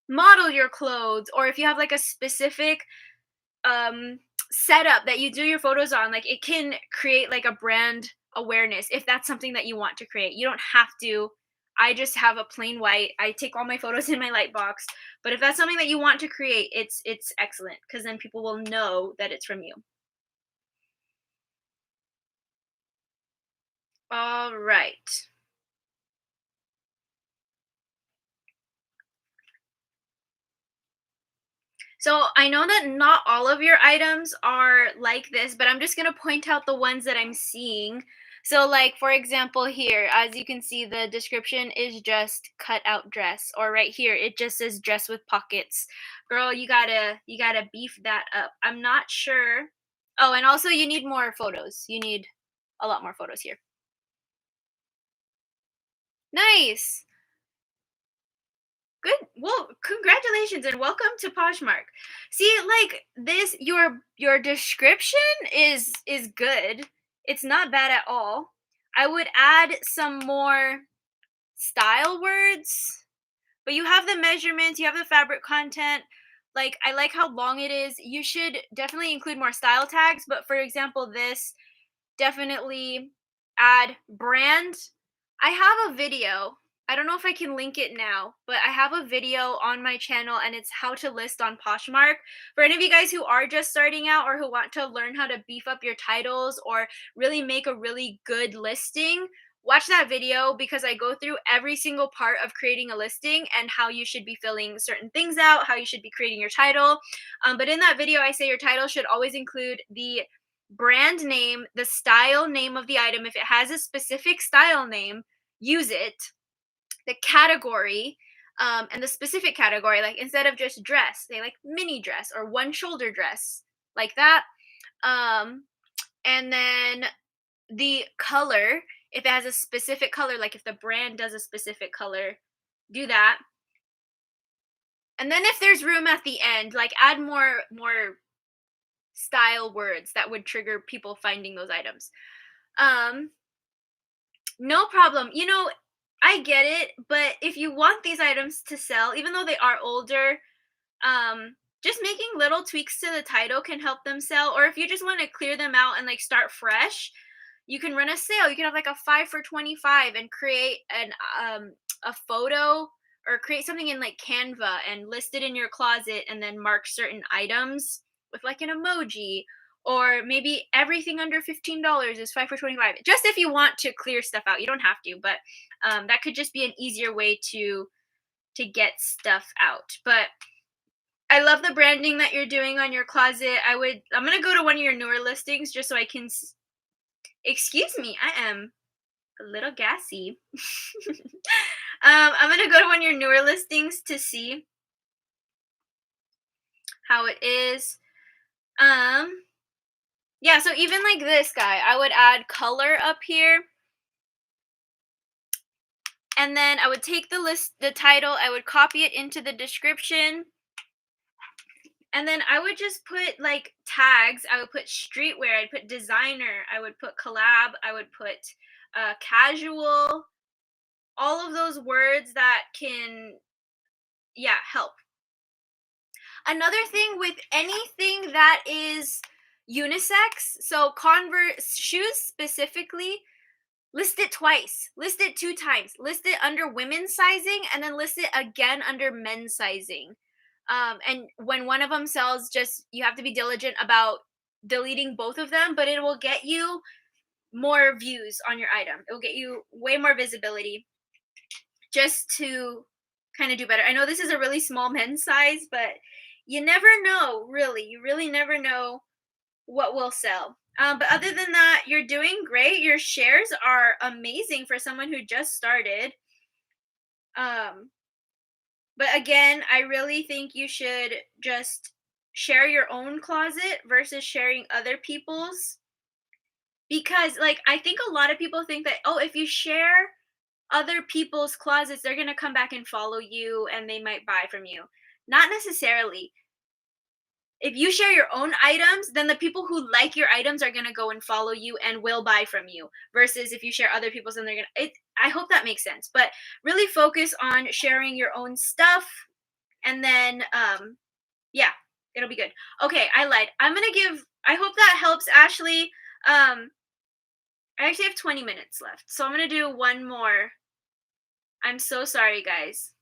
model your clothes, or if you have like a specific um setup that you do your photos on, like it can create like a brand awareness if that's something that you want to create. You don't have to. I just have a plain white. I take all my photos in my light box, but if that's something that you want to create, it's excellent because then people will know that it's from you. All right. So I know that not all of your items are like this, but I'm just going to point out the ones that I'm seeing. So like for example here, as you can see, the description is just cut out dress, or right here it just says dress with pockets. Girl, you gotta beef that up. I'm not sure. Oh, and also you need more photos. You need a lot more photos here. Nice. Good. Well, congratulations and welcome to Poshmark. See, like this, your description is good. It's not bad at all. I would add some more style words, but you have the measurements, you have the fabric content. Like I like how long it is. You should definitely include more style tags, but for example, this definitely add brand. I have a video. I don't know if I can link it now, but I have a video on my channel, and it's how to list on Poshmark. For any of you guys who are just starting out or who want to learn how to beef up your titles or really make a really good listing, watch that video because I go through every single part of creating a listing and how you should be filling certain things out, how you should be creating your title. But in that video, I say your title should always include the brand name, the style name of the item. If it has a specific style name, use it. The category, and the specific category, like instead of just dress, say like mini dress or one shoulder dress, like that. Um, and then the color, if it has a specific color, like if the brand does a specific color, do that. And then if there's room at the end, like add more style words that would trigger people finding those items. Um, no problem. I get it, but if you want these items to sell, even though they are older, just making little tweaks to the title can help them sell. Or if you just want to clear them out and like start fresh, you can run a sale. You can have like a 5 for 25 and create a photo, or create something in like Canva and list it in your closet, and then mark certain items with like an emoji. Or maybe everything under $15 is 5 for 25. Just if you want to clear stuff out, you don't have to, but that could just be an easier way to get stuff out. But I love the branding that you're doing on your closet. I'm going to go to one of your newer listings just so I can excuse me, I am a little gassy. I'm going to go to one of your newer listings to see how it is. Yeah, so even like this guy, I would add color up here. And then I would take the title, I would copy it into the description. And then I would just put like tags. I would put streetwear, I'd put designer, I would put collab, I would put casual, all of those words that can, yeah, help. Another thing with anything that is unisex, so Converse shoes specifically, list it twice, list it 2 times, list it under women's sizing, and then list it again under men's sizing. And when one of them sells, just you have to be diligent about deleting both of them, but it will get you more views on your item. It will get you way more visibility just to kind of do better. I know this is a really small men's size, but you never know, really. You really never know what will sell. But other than that, you're doing great. Your shares are amazing for someone who just started. But again, I really think you should just share your own closet versus sharing other people's. Because, like, I think a lot of people think that, oh, if you share other people's closets, they're going to come back and follow you and they might buy from you. Not necessarily. If you share your own items, then the people who like your items are going to go and follow you and will buy from you, versus if you share other people's and they're going to, I hope that makes sense. But really focus on sharing your own stuff, and then yeah, it'll be good. Okay, I lied. I hope that helps, Ashley. I actually have 20 minutes left, so I'm going to do one more. I'm so sorry, guys.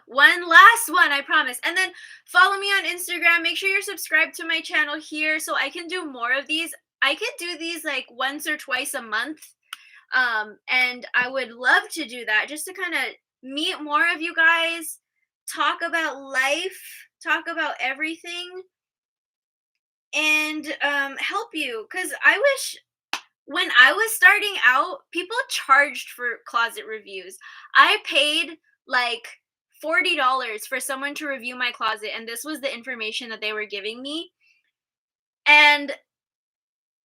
One last one, I promise. And then follow me on Instagram. Make sure you're subscribed to my channel here so I can do more of these. I could do these like once or twice a month. And I would love to do that just to kind of meet more of you guys, talk about life, talk about everything, and help you. Because I wish when I was starting out, people charged for closet reviews. I paid like $40 for someone to review my closet, and this was the information that they were giving me. And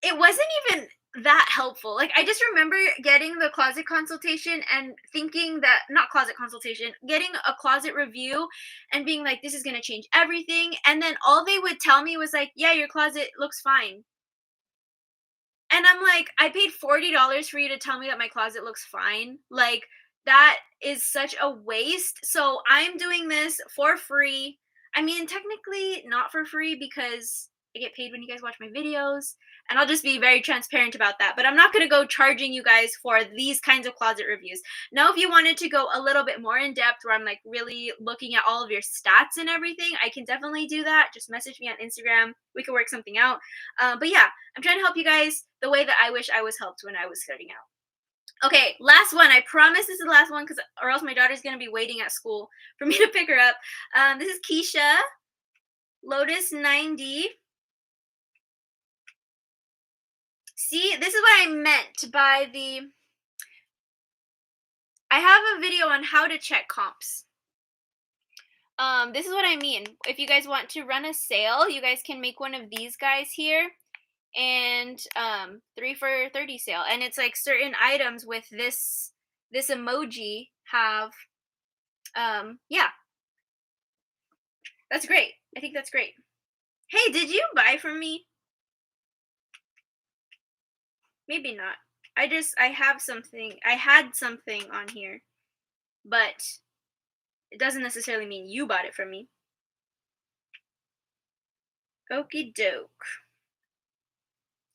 it wasn't even that helpful. Like, I just remember getting the closet consultation and thinking that, not closet consultation, getting a closet review and being like, this is going to change everything. And then all they would tell me was like, yeah, your closet looks fine. And I'm like, I paid $40 for you to tell me that my closet looks fine. Like, that is such a waste. So I'm doing this for free. I mean, technically not for free because I get paid when you guys watch my videos. And I'll just be very transparent about that. But I'm not going to go charging you guys for these kinds of closet reviews. Now, if you wanted to go a little bit more in depth where I'm like really looking at all of your stats and everything, I can definitely do that. Just message me on Instagram. We can work something out. But yeah, I'm trying to help you guys the way that I wish I was helped when I was starting out. Okay, last one. I promise this is the last one, or else my daughter's going to be waiting at school for me to pick her up. This is Keisha, Lotus 90. See, this is what I meant by I have a video on how to check comps. This is what I mean. If you guys want to run a sale, you guys can make one of these guys here, and 3 for 30 sale. And it's like certain items with this emoji have, yeah. That's great. I think that's great. Hey, did you buy from me? Maybe not. I had something on here, but it doesn't necessarily mean you bought it from me. Okie doke.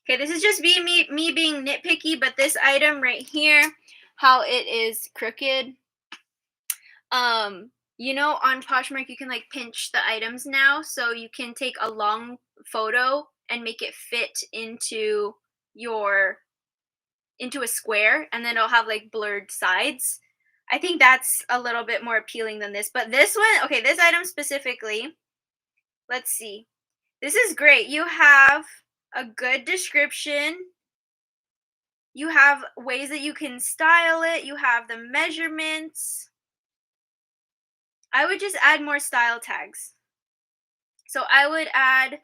Okay, this is just me being nitpicky, but this item right here, how it is crooked. You know, on Poshmark you can like pinch the items now, so you can take a long photo and make it fit into a square, and then it'll have like blurred sides. I think that's a little bit more appealing than this. But this one, okay, this item specifically, let's see. This is great. You have a good description. You have ways that you can style it. You have the measurements. I would just add more style tags. So I would add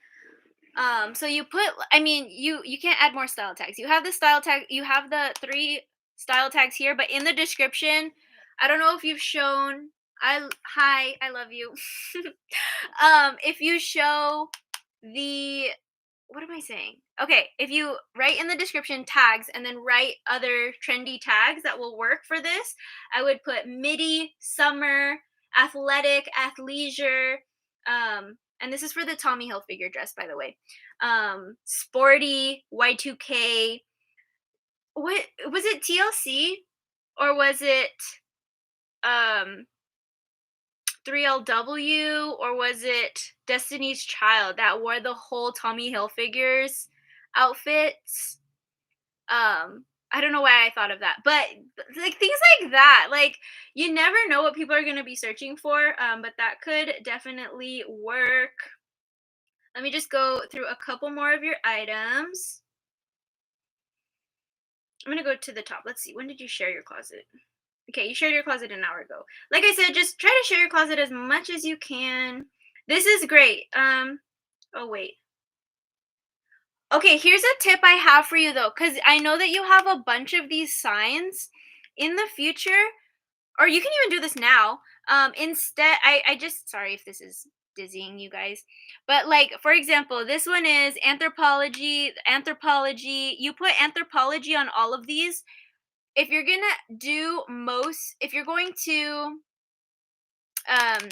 so you put, I mean, you can't add more style tags. You have the style tag, you have the 3 style tags here, but in the description, I don't know if you've shown, hi, I love you. If you show the, what am I saying? Okay, if you write in the description tags and then write other trendy tags that will work for this, I would put midi, summer, athletic, athleisure, and this is for the Tommy Hilfiger dress, by the way. Sporty, Y2K. What was it? TLC or was it um 3LW or was it Destiny's Child that wore the whole Tommy Hilfiger's outfits? I don't know why I thought of that, but like things like that, like you never know what people are going to be searching for, but that could definitely work. Let me just go through a couple more of your items. I'm going to go to the top. Let's see. When did you share your closet? Okay, you shared your closet an hour ago. Like I said, just try to share your closet as much as you can. This is great. Oh wait. Okay, here's a tip I have for you though, because I know that you have a bunch of these signs. In the future, or you can even do this now. Instead, I just, sorry if this is dizzying you guys, but like for example, this one is anthropology. You put anthropology on all of these. If you're gonna do most, if you're going to um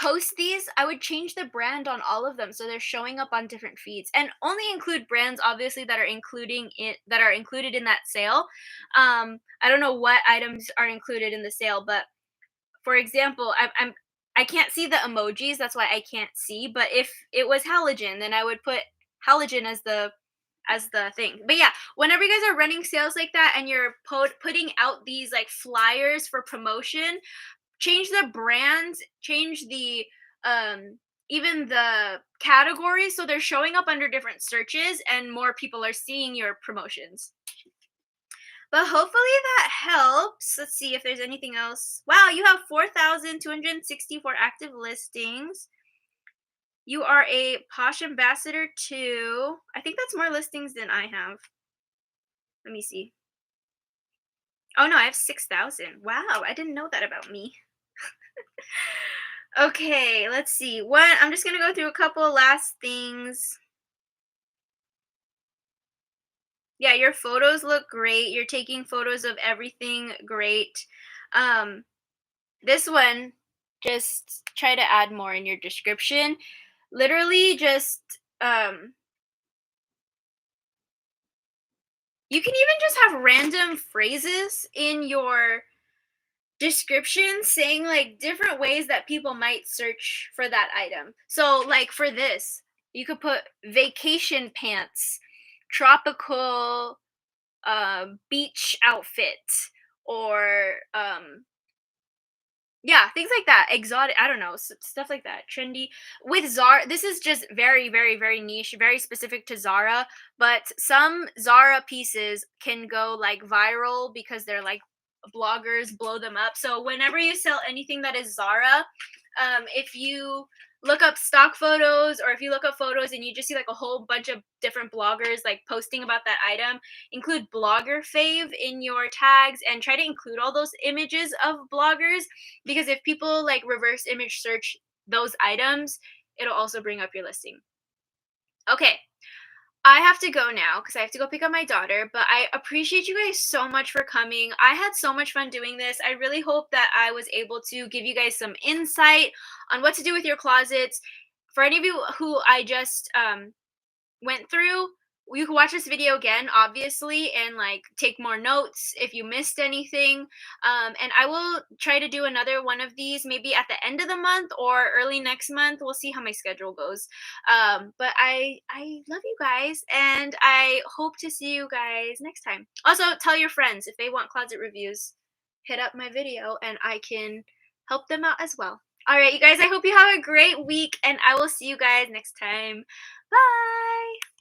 post these, I would change the brand on all of them so they're showing up on different feeds, and only include brands obviously that are included in that sale. I don't know what items are included in the sale, but for example, I can't see the emojis, that's why I can't see, but if it was halogen, then I would put halogen as the thing. But yeah, whenever you guys are running sales like that and you're putting out these like flyers for promotion, change the brands, change the even the categories so they're showing up under different searches and more people are seeing your promotions. But hopefully that helps. Let's see if there's anything else. Wow, you have 4,264 active listings. You are a Posh ambassador too. I think that's more listings than I have. Let me see. Oh no, I have 6,000. Wow, I didn't know that about me. Okay, let's see. What, I'm just gonna go through a couple last things. Yeah, your photos look great. You're taking photos of everything great. Um, this one, just try to add more in your description. Literally just you can even just have random phrases in your description saying like different ways that people might search for that item. So like for this, you could put vacation pants, tropical beach outfit, or yeah, things like that. Exotic, I don't know, stuff like that. Trendy. With Zara, this is just very, very, very niche, very specific to Zara. But some Zara pieces can go like viral because they're like bloggers blow them up. So whenever you sell anything that is Zara, if you look up stock photos or if you look up photos and you just see like a whole bunch of different bloggers like posting about that item, include blogger fave in your tags and try to include all those images of bloggers, because if people like reverse image search those items, it'll also bring up your listing. Okay, I have to go now because I have to go pick up my daughter, but I appreciate you guys so much for coming. I had so much fun doing this. I really hope that I was able to give you guys some insight on what to do with your closets. For any of you who I just went through, you can watch this video again, obviously, and like take more notes if you missed anything. And I will try to do another one of these maybe at the end of the month or early next month. We'll see how my schedule goes. But I love you guys, and I hope to see you guys next time. Also, tell your friends if they want closet reviews. hit up my video and I can help them out as well. All right, you guys, I hope you have a great week and I will see you guys next time. Bye.